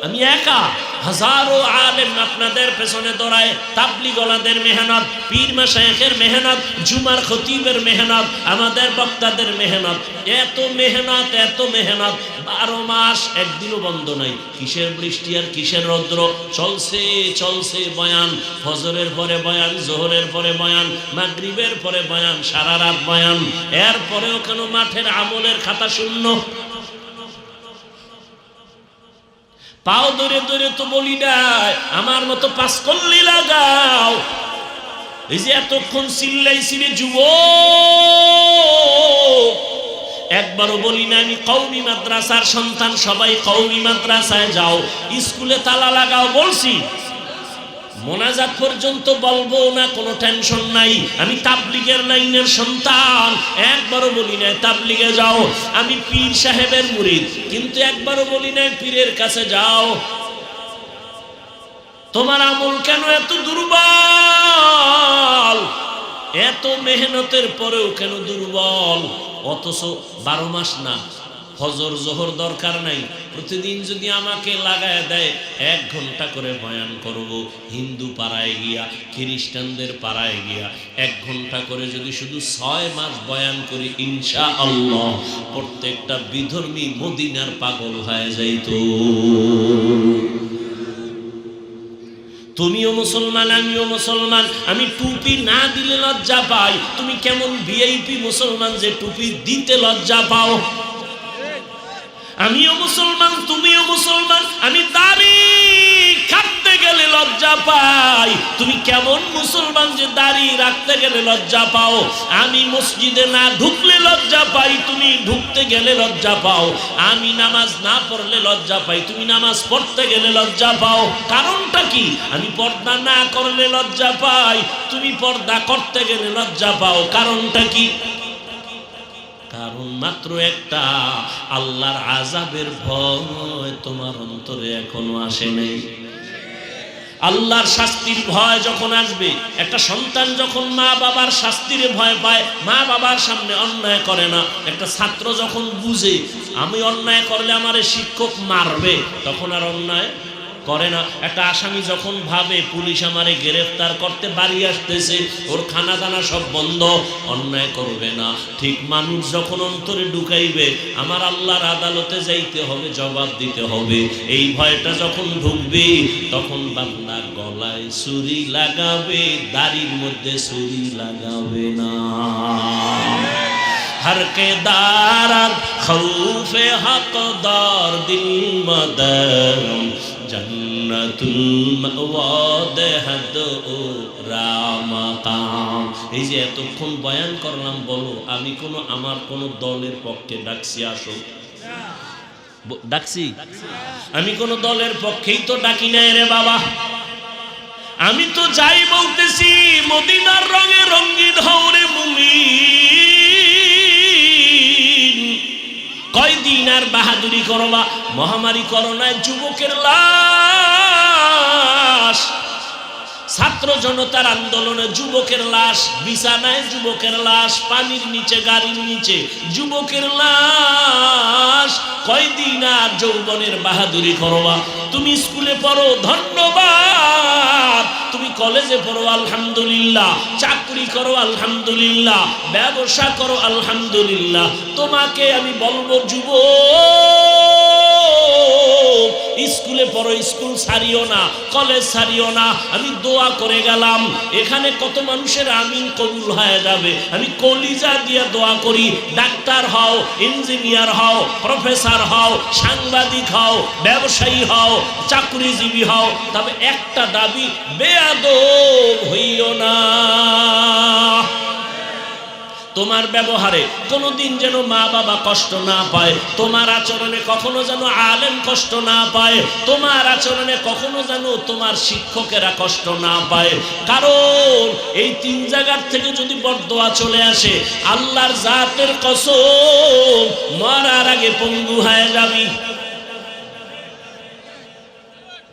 আমি একা, হাজারো আলেম আপনাদের পেছনে দৌড়ায়, তাবলিগওয়ালাদের মেহনত, পীর মাশায়েখের মেহনত, জুমার খতিবের মেহনত, আমাদের বক্তাদের মেহনত, এত মেহনত, এত মেহনত, 12 মাস একদিনও বন্ধ নাই। কিসের বৃষ্টি আর কিসের রৌদ্র, চলছে চলছে বয়ান। ফজরের পরে বয়ান, জোহরের পরে বয়ান, মাগরিবের পরে বয়ান, সারা রাত বয়ান। এরপরেও কেন মাঠের আমলের খাতা শূন্য? পাও ধরে ধরে তো বলি নাই আমার মতো পাস করলি লাগাও। এই যে এতক্ষণ চিল্লাইছিলি যুবক, একবারও বলি না আমি কওমি মাদ্রাসার সন্তান, সবাই কওমি মাদ্রাসায় যাও, স্কুলে তালা লাগাও বলছি? মোনাজাত পর্যন্ত বলবো না, কোনো টেনশন নাই। আমি তাবলিগের লাইনের সন্তান, একবারও বলি নাই তাবলিগে যাও। আমি পীর সাহেবের মুরিদ, কিন্তু একবারও বলি নাই পীরের কাছে যাও। তোমার আমল কেন এত দুর্বল? এত মেহনতের পরেও কেন দুর্বল? অথচ 12 মাস না, ফজর জোহর দরকার নাই, প্রতিদিন যদি আমাকে লাগায় দেয় 1 ঘন্টা করে বয়ান করব। হিন্দু পাড়ায় গিয়া, খ্রিস্টানদের পাড়ায় গিয়া 1 ঘন্টা করে যদি শুধু 6 মাস বয়ান করি, ইনশাআল্লাহ প্রত্যেকটা বিধর্মী মদিনার পাগল হয়ে যাইত। তুমিও মুসলমান, আমিও মুসলমান। আমি টুপি না দিলে লজ্জা পাই। তুমি কেমন ভিআইপি মুসলমান যে টুপি দিতে লজ্জা পাও? আমিও মুসলমান, তুমিও মুসলমান। আমি দাড়ি কাটতে গেলে লজ্জা পাই। তুমি কেমন মুসলমান যে দাড়ি রাখতে গেলে লজ্জা পাও? আমি মসজিদে না ঢুকলে লজ্জা পাই, তুমি ঢুকতে গেলে লজ্জা পাও। আমি নামাজ না পড়লে লজ্জা পাই, তুমি নামাজ পড়তে গেলে লজ্জা পাও। কারণটা কি? আমি পর্দা না করলে লজ্জা পাই, তুমি পর্দা করতে গেলে লজ্জা পাও। কারণটা কি? কারণ মাত্র একটা, আল্লাহর আযাবের ভয় তোমার অন্তরে এখনো আসে নাই। আল্লাহর শাস্তির ভয় যখন আসবে, একটা সন্তান যখন মা বাবার শাস্তির ভয় পায়, মা বাবার সামনে অন্যায় করে না। একটা ছাত্র যখন বুঝে আমি অন্যায় করলে আমারে শিক্ষক মারবে, তখন আর অন্যায় করে না। একটা আসামি যখন ভাবে পুলিশ আমারে গ্রেফতার করতে বাড়ি আসতেছে, ওর খানা দানা সব বন্ধ, অন্যায় করবে না। ঠিক মানুষ যখন অন্তরে ঢুকাইবে আমার আল্লাহর আদালতে যাইতে হবে, জবাব দিতে হবে, এই ভয়টা যখন ঢুকবে, তখন বান্দা গলায় ছুরি লাগাবে, দাড়ির মধ্যে ছুরি লাগাবে না। हर के दारद खौफे हकदार दिल मदरम जन्नतुल मवाद हद ओ रामकाम। এই যে এতক্ষণ বয়ান করলাম, বলো আমি আমার কোন দলের পক্ষে ডাকছি? আসো, ডাকছি? আমি কোন দলের পক্ষেই তো ডাকি নাই রে বাবা। আমি তো যাই বলতেছি মদিনার রঙে রঙিন হও রে মুমিন। কয়দিন আর বাহাদুরি করবা? মহামারী করোনায় যুবকের লাশ, ছাত্র জনতার আন্দোলনে যুবকের লাশ, বিছানায় যুবকের লাশ, পানির নিচে, গাড়ির নিচে যুবকের লাশ। কয়দিন আর যৌবনের বাহাদুরি করবা? তুমি স্কুলে পড়ো, ধন্যবাদ। তুমি কলেজে পড়ো, আলহামদুলিল্লাহ। চাকরি করো, আলহামদুলিল্লাহ। ব্যবসা করো, আলহামদুলিল্লাহ। তোমাকে আমি বলবো যুবক, স্কুলে পড়ো, স্কুল ছাড়িও না, কলেজ ছাড়িও না। আমি দোয়া করে গেলাম, এখানে কত মানুষের আমিন কবুল হয়ে যাবে। আমি কলিজা দিয়ে দোয়া করি, ডাক্তার হও, ইঞ্জিনিয়ার হও, প্রফেসর হও, সাংবাদিক হও, ব্যবসায়ী হও, চাকরিজীবী হও, তবে একটা দাবি, বেয়াদব হইও না। তোমার ব্যবহারে কোনোদিন যেন মা বাবা কষ্ট না পায়, তোমার আচরণে কখনো যেন আলেম কষ্ট না পায়, তোমার আচরণে কখনো যেন তোমার শিক্ষকেরা কষ্ট না পায়। কারণ এই 3 জায়গার থেকে যদি বরদোয়া চলে আসে, আল্লাহর জাতের কসম, মরার আগে পঙ্গু হয়ে যাবি।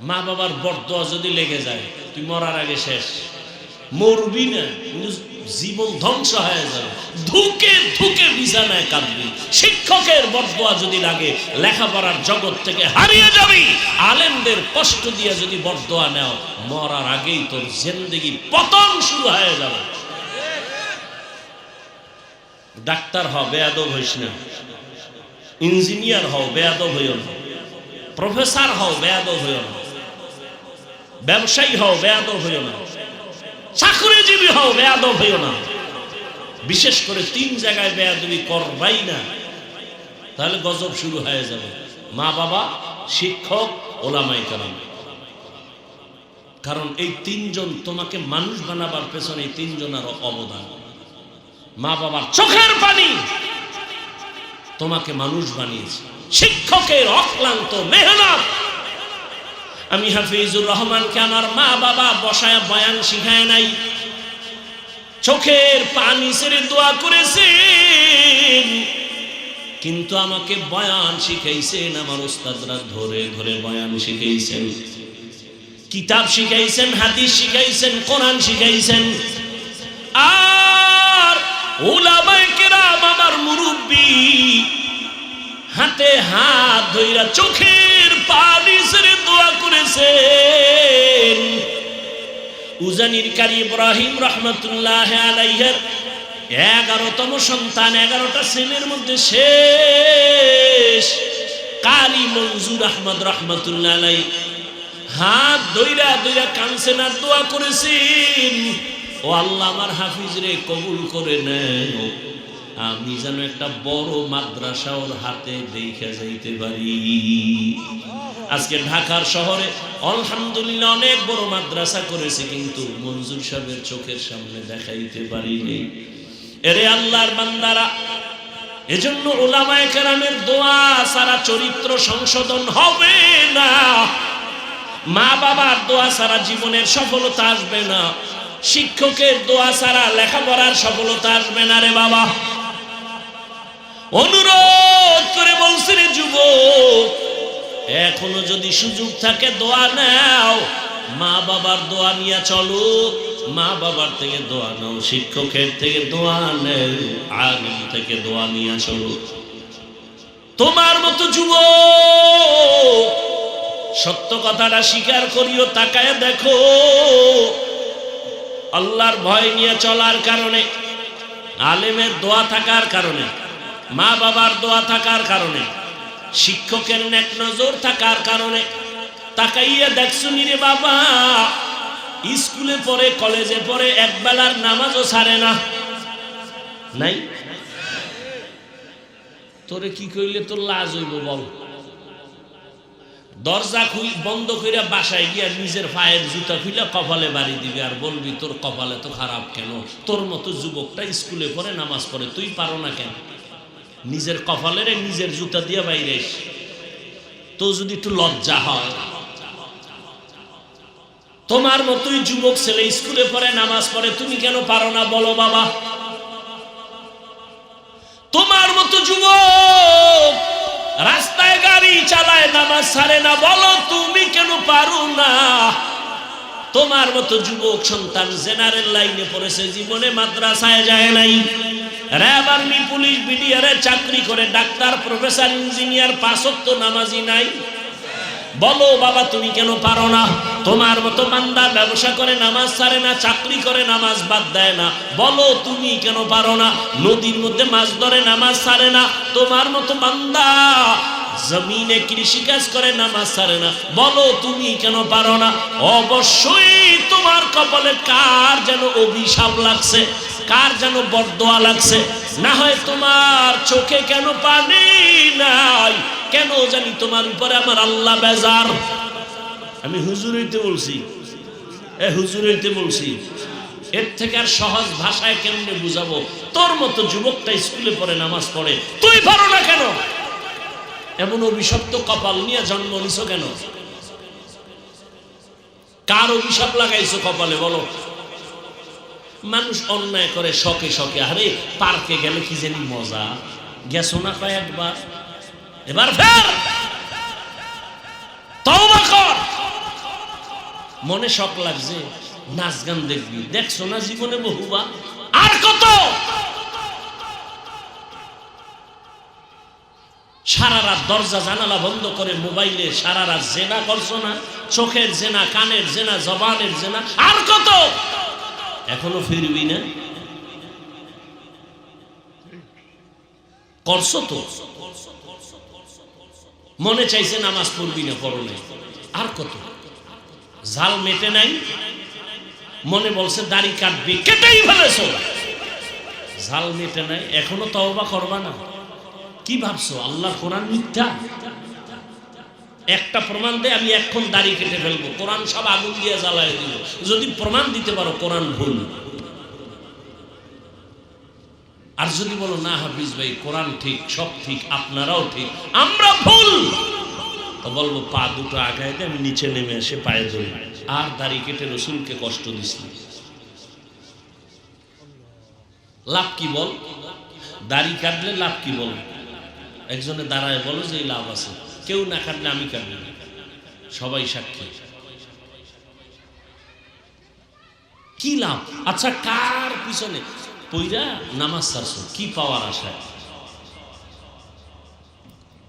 মা বাবার বরদোয়া যদি লেগে যায়, তুই মরার আগে শেষ। মরবি না, জীবন ধ্বংস হয়ে যাবে, ধুকে ধুকে বিছানায় কাঁদবি। শিক্ষকের বদদোয়া যদি লাগে লেখাপড়ার জগৎ থেকে হারিয়ে যাবি। আলেমদের কষ্ট দিয়ে যদি বদদোয়া নেও মরার আগেই তোর জিন্দেগি পতন শুরু হয়ে যাবে। ডাক্তার হও, বেয়াদব হইস না। ইঞ্জিনিয়ার হও, বেয়াদব হইও না। প্রফেসর হও, বেয়াদব হইও না। ব্যবসায়ী হও, বেয়াদব হইও না। চাকরিজীবী হও, বেয়াদব হইও না। বিশেষ করে 3 জায়গায় বেয়াদবি করবাই না, তাহলে গজব শুরু হয়ে যাবে। মা বাবা, শিক্ষক, ওলামায়ে কেরাম। কারণ এই 3 জন তোমাকে মানুষ বানাবার পেছনে এই 3 জনের অবদান। মা বাবার চোখের পানি তোমাকে মানুষ বানিয়েছে, শিক্ষকের অক্লান্ত মেহনত। আমি হাফিজুর রহমানকে আমার মা বাবা বসায় বয়ান শিখায় নাই, চোখের পানি ছেড়ে দোয়া করেছেন, কিন্তু আমাকে বয়ান শিখাইছেন। আমার উস্তাদরা ধরে ধরে বয়ান শিখাইছেন, কিতাব শিখাইছেন, হাদিস শিখাইছেন, কোরআন শিখাইছেন। আর উলামায়ে কেরাম আমার মুরব্বী হাতে হাত ধইরা চোখের পানি ছেড়ে দোয়া করেছেন। উজানির কারি ইব্রাহিম রহমাতুল্লাহ আলাইহির 11তম সন্তান, 11টা ছেলের মধ্যে শেষ কারি মনজুর আহমদ রহমাতুল্লাহ আলাইহি হাত ধইরা ধইরা কাঁদছেন আর দোয়া করেছেন, ও আল্লাহ আমার হাফিজ রে কবুল করে নেন, আমি যেন একটা বড় মাদ্রাসা ওর হাতে দেখে যাইতে পারি। আজকে ঢাকার শহরে আলহামদুলিল্লাহ অনেক বড় মাদ্রাসা করেছে, কিন্তু মনজুর সাহেবের চোখের সামনে দেখাইতে পারিনি। এরে আল্লাহর বান্দারা, এজন্য উলামায়ে কেরামের দোয়া ছাড়া চরিত্র সংশোধন হবে না। মা বাবার দোয়া ছাড়া জীবনের সফলতা আসবে না। শিক্ষকের দোয়া ছাড়া লেখাপড়ার সফলতা আসবে না রে বাবা। অনুরোধ করে বলছি রে যুবক, এখনো যদি সুযোগ থাকে দোয়া নাও, মা বাবার দোয়া নিয়ে চলো। মা বাবার থেকে দোয়া নাও, শিক্ষকের থেকে দোয়া নেও, আলেম থেকে দোয়া নিয়ে চলো। তোমার মতো যুবক সত্য কথাটা স্বীকার করিও, তাকায় দেখো। আল্লাহর ভয় নিয়ে চলার কারণে, আলেমের দোয়া থাকার কারণে, মা বাবার দোয়া থাকার কারণে, শিক্ষকের নেক নজর থাকার কারণে তাকাইয়া দেখছো রে বাবা, স্কুলে পড়ে, কলেজে পড়ে, একবেলার নামাজও ছাড়ে না। নাই? তোরে কি কইলে তোর লাজ হইব বল? দরজা বন্ধ কইরা বাসায় গিয়া নিজের পায়ের জুতা খুলে কপালে বাড়ি দিবি আর বলবি তোর কপালে তো খারাপ কেন? তোর মতো যুবকটা স্কুলে পড়ে, নামাজ পড়ে, তুই পারো না কেন? নিজের কপালের নিজের জুতা দিয়ে বাইরে তো যদি একটু লজ্জা হয়। তোমার মতোই যুবক ছেলে স্কুলে পড়ে, নামাজ পড়ে, তুমি কেন পারো না বলো বাবা? তোমার মতো যুবক রাস্তায় গাড়ি চালায়, নামাজ ছাড়ে না, বলো তুমি কেন পারো না? তোমার মতো যুবক সন্তান জেনারেল লাইনে পড়েছে, জীবনে মাদ্রাসায় যায় নাই, র্যাব, আর্মি, পুলিশ, বিডিআর চাকরি করে, ডাক্তার, প্রফেসর, ইঞ্জিনিয়ার, 5 ওয়াক্ত নামাজি নাই, বলো বাবা তুমি কেন পারো না? তোমার মতো বান্দা ব্যবসা করে, নামাজ ছাড়ে না, চাকরি করে, নামাজ বাদ দেয় না, বলো তুমি কেন পারো না? নদীর মধ্যে মাছ ধরে, নামাজ ছাড়ে না, তোমার মতো বান্দা জমিনে কৃষিকাজ করে, নামাজ ছাড়ে না, বলো তুমি কেন পারো না? অবশ্যই তোমার কপালে কার যেন অভিশাপ লাগছে, কার যেন বরদোয়া লাগছে। না হয় তোমার চোখে কেন পানি নাই, কেন জানি তোমার উপরে আমার আল্লাহ বেজার। আমি হুজুর হইতে বলছি, হুজুর হইতে বলছি, এর থেকে আর সহজ ভাষায় কেমনে বুঝাবো? তোর মতো যুবকটা স্কুলে পড়ে, নামাজ পড়ে, তুই পারো না কেন? এমন অভিশপ্ত কপাল নিয়ে জন্ম নিছো কেন? কার অভিশাপ লাগাইছো কপালে বলো? মানুষ অন্যায় করে শখে শখে, আরে পার্কে গেলে কি জানি মজা, গেছো না কয়েকবার, এবার ফের তওবা কর। মনে শখ লাগছে, নাচ গান দেখবি, দেখছো না জীবনে বহুবার, কত? সারা রাত দরজা জানালা বন্ধ করে মোবাইলে সারা রাত জেনা করছো না? চোখের জেনা, কানের জেনা, জবানের জেনা, আর কত? এখনো ফিরবি না? করছো তো, মনে চাইছে নামাজ পড়বি না, পড়ো নাই, আর কত? ঝাল মেটে নাই, মনে বলছে দাড়ি কাটবি, কেটেই ফেলেছো, ঝাল মেটে নাই, এখনো তওবা করবা না? কি ভাবছো আল্লাহর কোরআন মিথ্যা? একটা প্রমাণ দে, আমি এখন দাড়ি কেটে ফেলবো, কোরআন সব আগুন দিয়ে জ্বালায় দিল। যদি প্রমাণ দিতে পারো কোরআন ভুল, আর যদি বলো না হাফিজ ভাই কোরআন ঠিক, সব ঠিক, আপনারাও ঠিক, আমরা ভুল, তো বলবো পা দুটো আগায় দিয়ে আমি নিচে নেমে এসে পায়ে ধরি, আর দাড়ি কেটে রসুলকে কষ্ট দিছি। লাভ কি বল? দাড়ি কাটলে লাভ কি বল? একজনে দাঁড়ায় বলো যে লাভ আছে, কেউ না কাটলে আমি কাটবো, সবাই সাক্ষী, কি লাভ? আচ্ছা কার পিছনে পইরা নামাজ ছাড়ছো, কি পাওয়ার আশায়?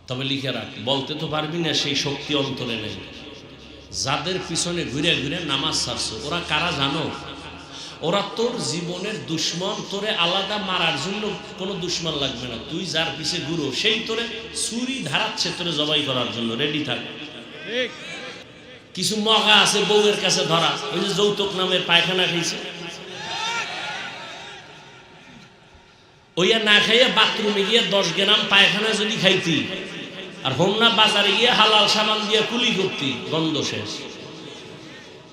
তবে লিখে রাখ, বলতে তো পারবি না, সেই শক্তি অন্তরে নেই। যাদের পিছনে ঘুরে ঘুরে নামাজ ছাড়ছো, ওরা কারা জানো? ওরা তোর জীবনের দুশ্মন, তোরে আলাদা মারার জন্য কোনো দুশ্মন লাগবে না, তুই যার পিছে ঘুরো সেই তোরে ছুরি ধারাচ্ছে তোরে জবাই করার জন্য, রেডি থাক। কিছু মগা আছে বউয়ের কাছে ধরা, ওই যে যৌতুক নামের পায়খানা খাইছে, ওইয়া না খাইয়া বাথরুমে গিয়ে 10 গ্রাম পায়খানা যদি খাইতি, আর হোমনা বাজারে গিয়ে হালাল সামান দিয়ে কুলি করতি, গন্ধ শেষ।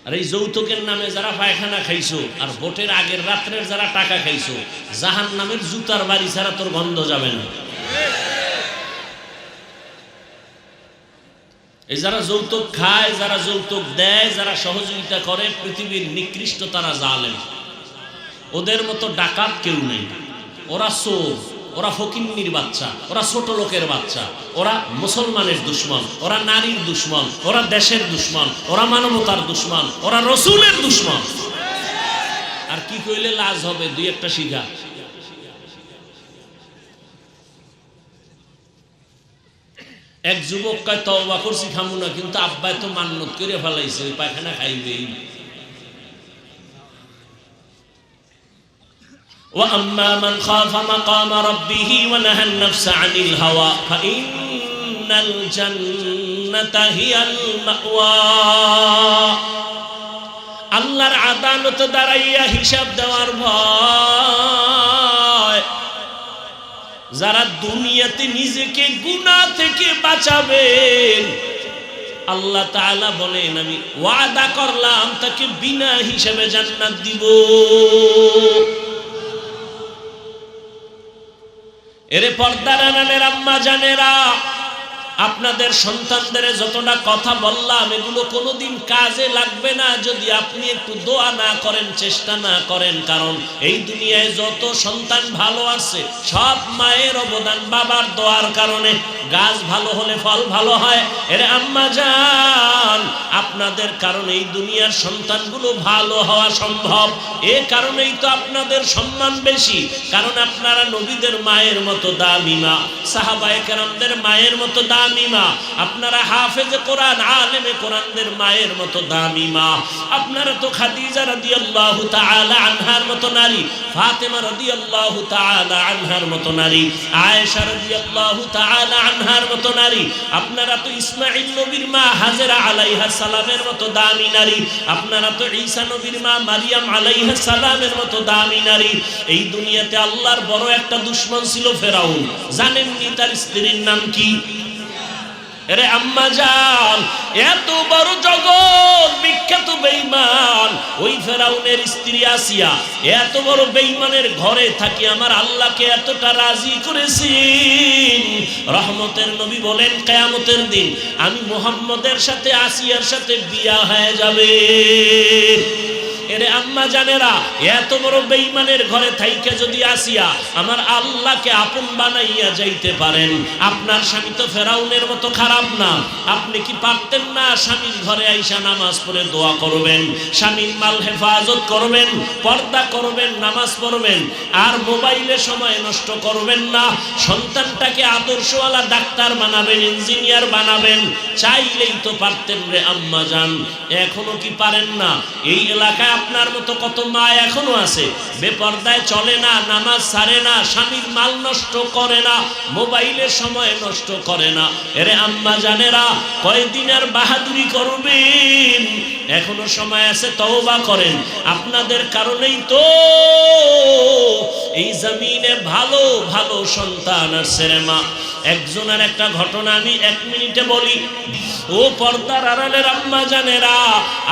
আর এই যৌতুকের নামে যারা পায়খানা খাইছো, আর ভোটের আগের রাত্রের যারা টাকা খাইছো, জাহান নামের জুতার বাড়ি ছাড়া তোর গন্ধ যাবে না। এই যারা যৌতুক খায়, যারা যৌতুক দেয়, যারা সহযোগিতা করে, পৃথিবীর নিকৃষ্ট তারা জালেম, ওদের মতো ডাকাত কেউ নেই। ওরা চোর, ওরা ফকিন্নির বাচ্চা, ওরা ছোট লোকের বাচ্চা, ওরা মুসলমানের দুশ্মন, ওরা নারীর দুশ্মন, ওরা দেশের দুশ্মন, ওরা মানবতার দুশ্মন, ওরা রসুলের দুশ্মন। আর কি কইলে লাজ হবে? দুই একটা শিখা। এক যুবক কয় তওবা করছি খামু না, কিন্তু আব্বাই তো মান্নত করে ফেলাইছে, ওই পায়খানা খাইবেই। وأما من خاف مقام ربه ونهى النفس عن الهوى فإن الجنة هي المأوى। আল্লাহর আদালত দাঁড়াইয়া হিসাব দেওয়ার ভয়, যারা দুনিয়াতে নিজেকে গুনাহ থেকে বাঁচাবেন, আল্লাহ তাআলা বলেন আমি ওয়াদা করলাম তাকে বিনা হিসাবে জান্নাত দিব। এরে পর্দার আড়ালের আম্মা জানেরা, আপনাদের সন্তানদের যতটা কথা বললাম, এগুলো কোনোদিন কাজে লাগবে না যদি আপনি একটু দোয়া না করেন, চেষ্টা না করেন। কারণ এই দুনিয়ায় যত সন্তান ভালো আছে, সব মায়ের অবদান, বাবার দোয়ার কারণে। গাছ ভালো হলে ফল ভালো হয়। এরে আম্মা জান, আপনাদের কারণে এই দুনিয়ার সন্তানগুলো ভালো হওয়া সম্ভব। এ কারণেই তো আপনাদের সম্মান বেশি, কারণ আপনারা নবীদের মায়ের মতো দামি মা, সাহাবায়ে কেরামদের মায়ের মতো দামি মা, আপনারা হাফেজে কোরআন, আলেমে কোরআনদের মায়ের মতো দামি মা। আপনারা তো খাদিজা রাদিয়াল্লাহু তাআলা আনহার মতো নারী, ফাতেমা রাদিয়াল্লাহু তাআলা আনহার মতো নারী, আয়েশা রাদিয়াল্লাহু তাআলা আনহার মতো নারী। আপনারা তো ইসমাঈল নবীর মা হাজেরা আলাইহিস সালামের মতো দামি নারী। আপনারা তো ঈসা নবীর মা মারিয়াম আলাইহিস সালামের মতো দামি নারী। এই দুনিয়াতে আল্লাহর বড় একটা দুশমন ছিল ফেরাউন। জানেননি তার স্ত্রীর নাম কি? এরে আম্মা জান, এত বড় জগৎ বিখ্যাত বেঈমান ওই ফেরাউনের স্ত্রী আসিয়া এত বড় বেঈমানের ঘরে থাকি আমার আল্লাহকে এতটা রাজি করেছেন। রহমতের নবী বলেন কিয়ামতের দিন আমি মুহাম্মদের সাথে আসিয়ার সাথে বিয়া হয়ে যাবে। এরে আম্মা জানেরা, এত বড় বেঈমানের ঘরে থাইকে যদি আসিয়া আমার আল্লাহকে আপন বানাইয়া যাইতে পারেন, আপনার স্বামী তো ফেরাউনের মতো খারাপ না। আপনি কি পারতেন না স্বামীর ঘরে আইসা নামাজ পড়ে দোয়া করবেন, স্বামীর মাল হেফাজত করবেন, পর্দা করবেন, নামাজ পড়বেন, আর মোবাইলে সময় নষ্ট করবেন না, সন্তানটাকে আদর্শওয়ালা ডাক্তার বানাবেন, ইঞ্জিনিয়ার বানাবেন, চাইলেই তো পারতেন রে আম্মা জান। এখনো কি পারেন না? এই এলাকায় আপনার মতো কত মা এখনো আছে, বেপর্দায় চলে না, নামাজ ছাড়ে না, স্বামীর মাল নষ্ট করে না, মোবাইলের সময় নষ্ট করে না। এরে আম্মা জানেরা, কয়দিন আর বাহাদুরি করবেন? এখনো সময় আছে, তওবা করেন। আপনাদের কারণেই তো এই জমিনে ভালো ভালো সন্তান আর ছেলেমা। একজনের একটা ঘটনা আমি 1 মিনিটে বলি। ও পর্দার আড়ালের আম্মা জানেরা,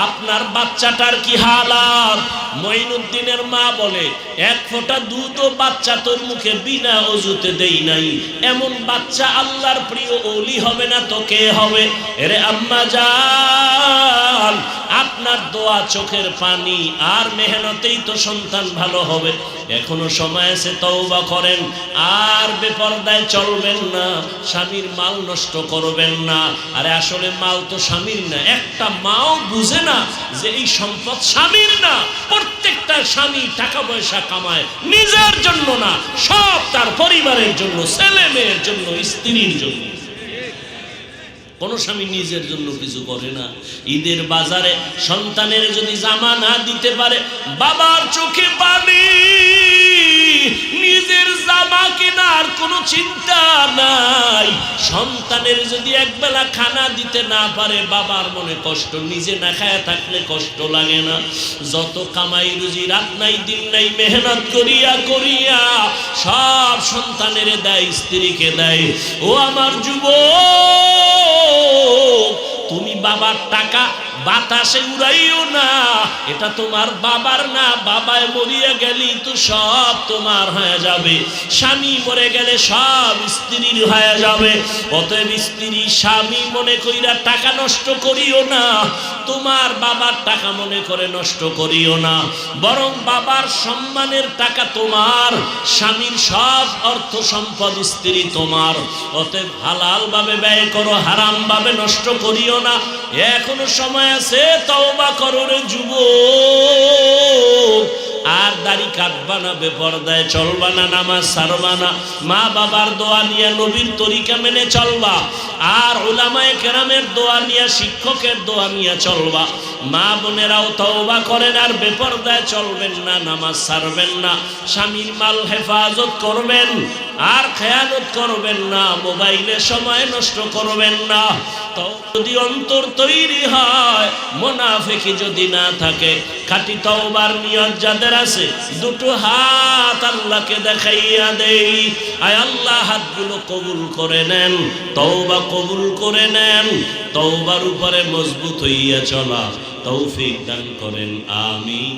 আপনার বাচ্চাটার কি হালাত? মঈনুদ্দিনের মা বলে, 1 ফোঁটা দুধও বাচ্চা তোর মুখে বিনা ওযুতে দেই নাই। এমন বাচ্চা আল্লাহর প্রিয় ওলি হবে না তো কে হবে? এরে আম্মা জান, আপনার দোয়া, চোখের পানি আর মেহনতেই তো সন্তান ভালো হবে। এখনো সময় আছে, তওবা করেন। আর বেপরদায় চলবেন না, স্বামীর মাল নষ্ট করবেন না। আরে আসলে মাল তো স্বামীর না। একটা মাও বুঝে না যে এই সম্পদ স্বামীর না। প্রত্যেকটা স্বামী টাকা পয়সা কামায় নিজের জন্য না, সব তার পরিবারের জন্য, ছেলে মেয়ের জন্য, স্ত্রীর জন্য। কোন স্বামী নিজের জন্য কিছু করে না। ঈদের বাজারে সন্তানের যদি জামা না দিতে পারে, বাবার চোখে পানি, নিজের জামা কেনার কোনো চিন্তা নাই। সন্তানের যদি একবেলা খানা দিতে না পারে, বাবার মনে কষ্ট, নিজে না খায় থাকলে কষ্ট লাগে না? যত কামাই রুজি, রাত নাই দিন নাই মেহনত করিয়া করিয়া সব সন্তানের দেয়, স্ত্রীকে দেয়। ও আমার যুবক, তুমি বাবার টাকা বাতাসে উড়াইও না। এটা তোমার বাবার না। বাবায় মরিয়া গেলি তো সব তোমার হয়ে যাবে। স্বামী মরে গেলে সব স্ত্রীর হয়ে যাবে। অতএব স্ত্রী স্বামী মনে কইরা টাকা নষ্ট করিও না, তোমার বাবার টাকা মনে করে নষ্ট করিও না। বরং বাবার সম্মানের টাকা তোমার, স্বামীর সব অর্থ সম্পদ স্ত্রী তোমার। অতএব হালাল ভাবে ব্যয় করো, হারাম ভাবে নষ্ট করিও না। এখনো সময় আছে, তওবা করো রে যুবক। আর দাড়ি কাটবা না, বেপরদায় চলবা না, নামাজ ছাড়বা না, মা বাবার দোয়া নিয়ে, নবীর তরিকা মেনে চলবা, আর উলামায়ে কেরামের দোয়া নিয়ে, শিক্ষকের দোয়া নিয়ে চলবা। মা বোনেরাও তওবা করেন, আর বেপরদায় চলবেন না, নামাজ ছাড়বেন না, স্বামীর মাল হেফাজত করবেন, আর খেয়ানত করবেন না, মোবাইলে সময় নষ্ট করবেন না। তো যদি অন্তর তৈরি হয়, মুনাফিকি যদি না থাকে, খাঁটি তওবার নিয়ত যাদের আছে, দুটো হাত আল্লাহকে দেখাইয়া দেই, আয় আল্লাহ হাতগুলো কবুল করে নেন, তওবা কবুল করে নেন, তওবার উপরে মজবুত হইয়া চলা তৌফিক দান করেন। আমিন।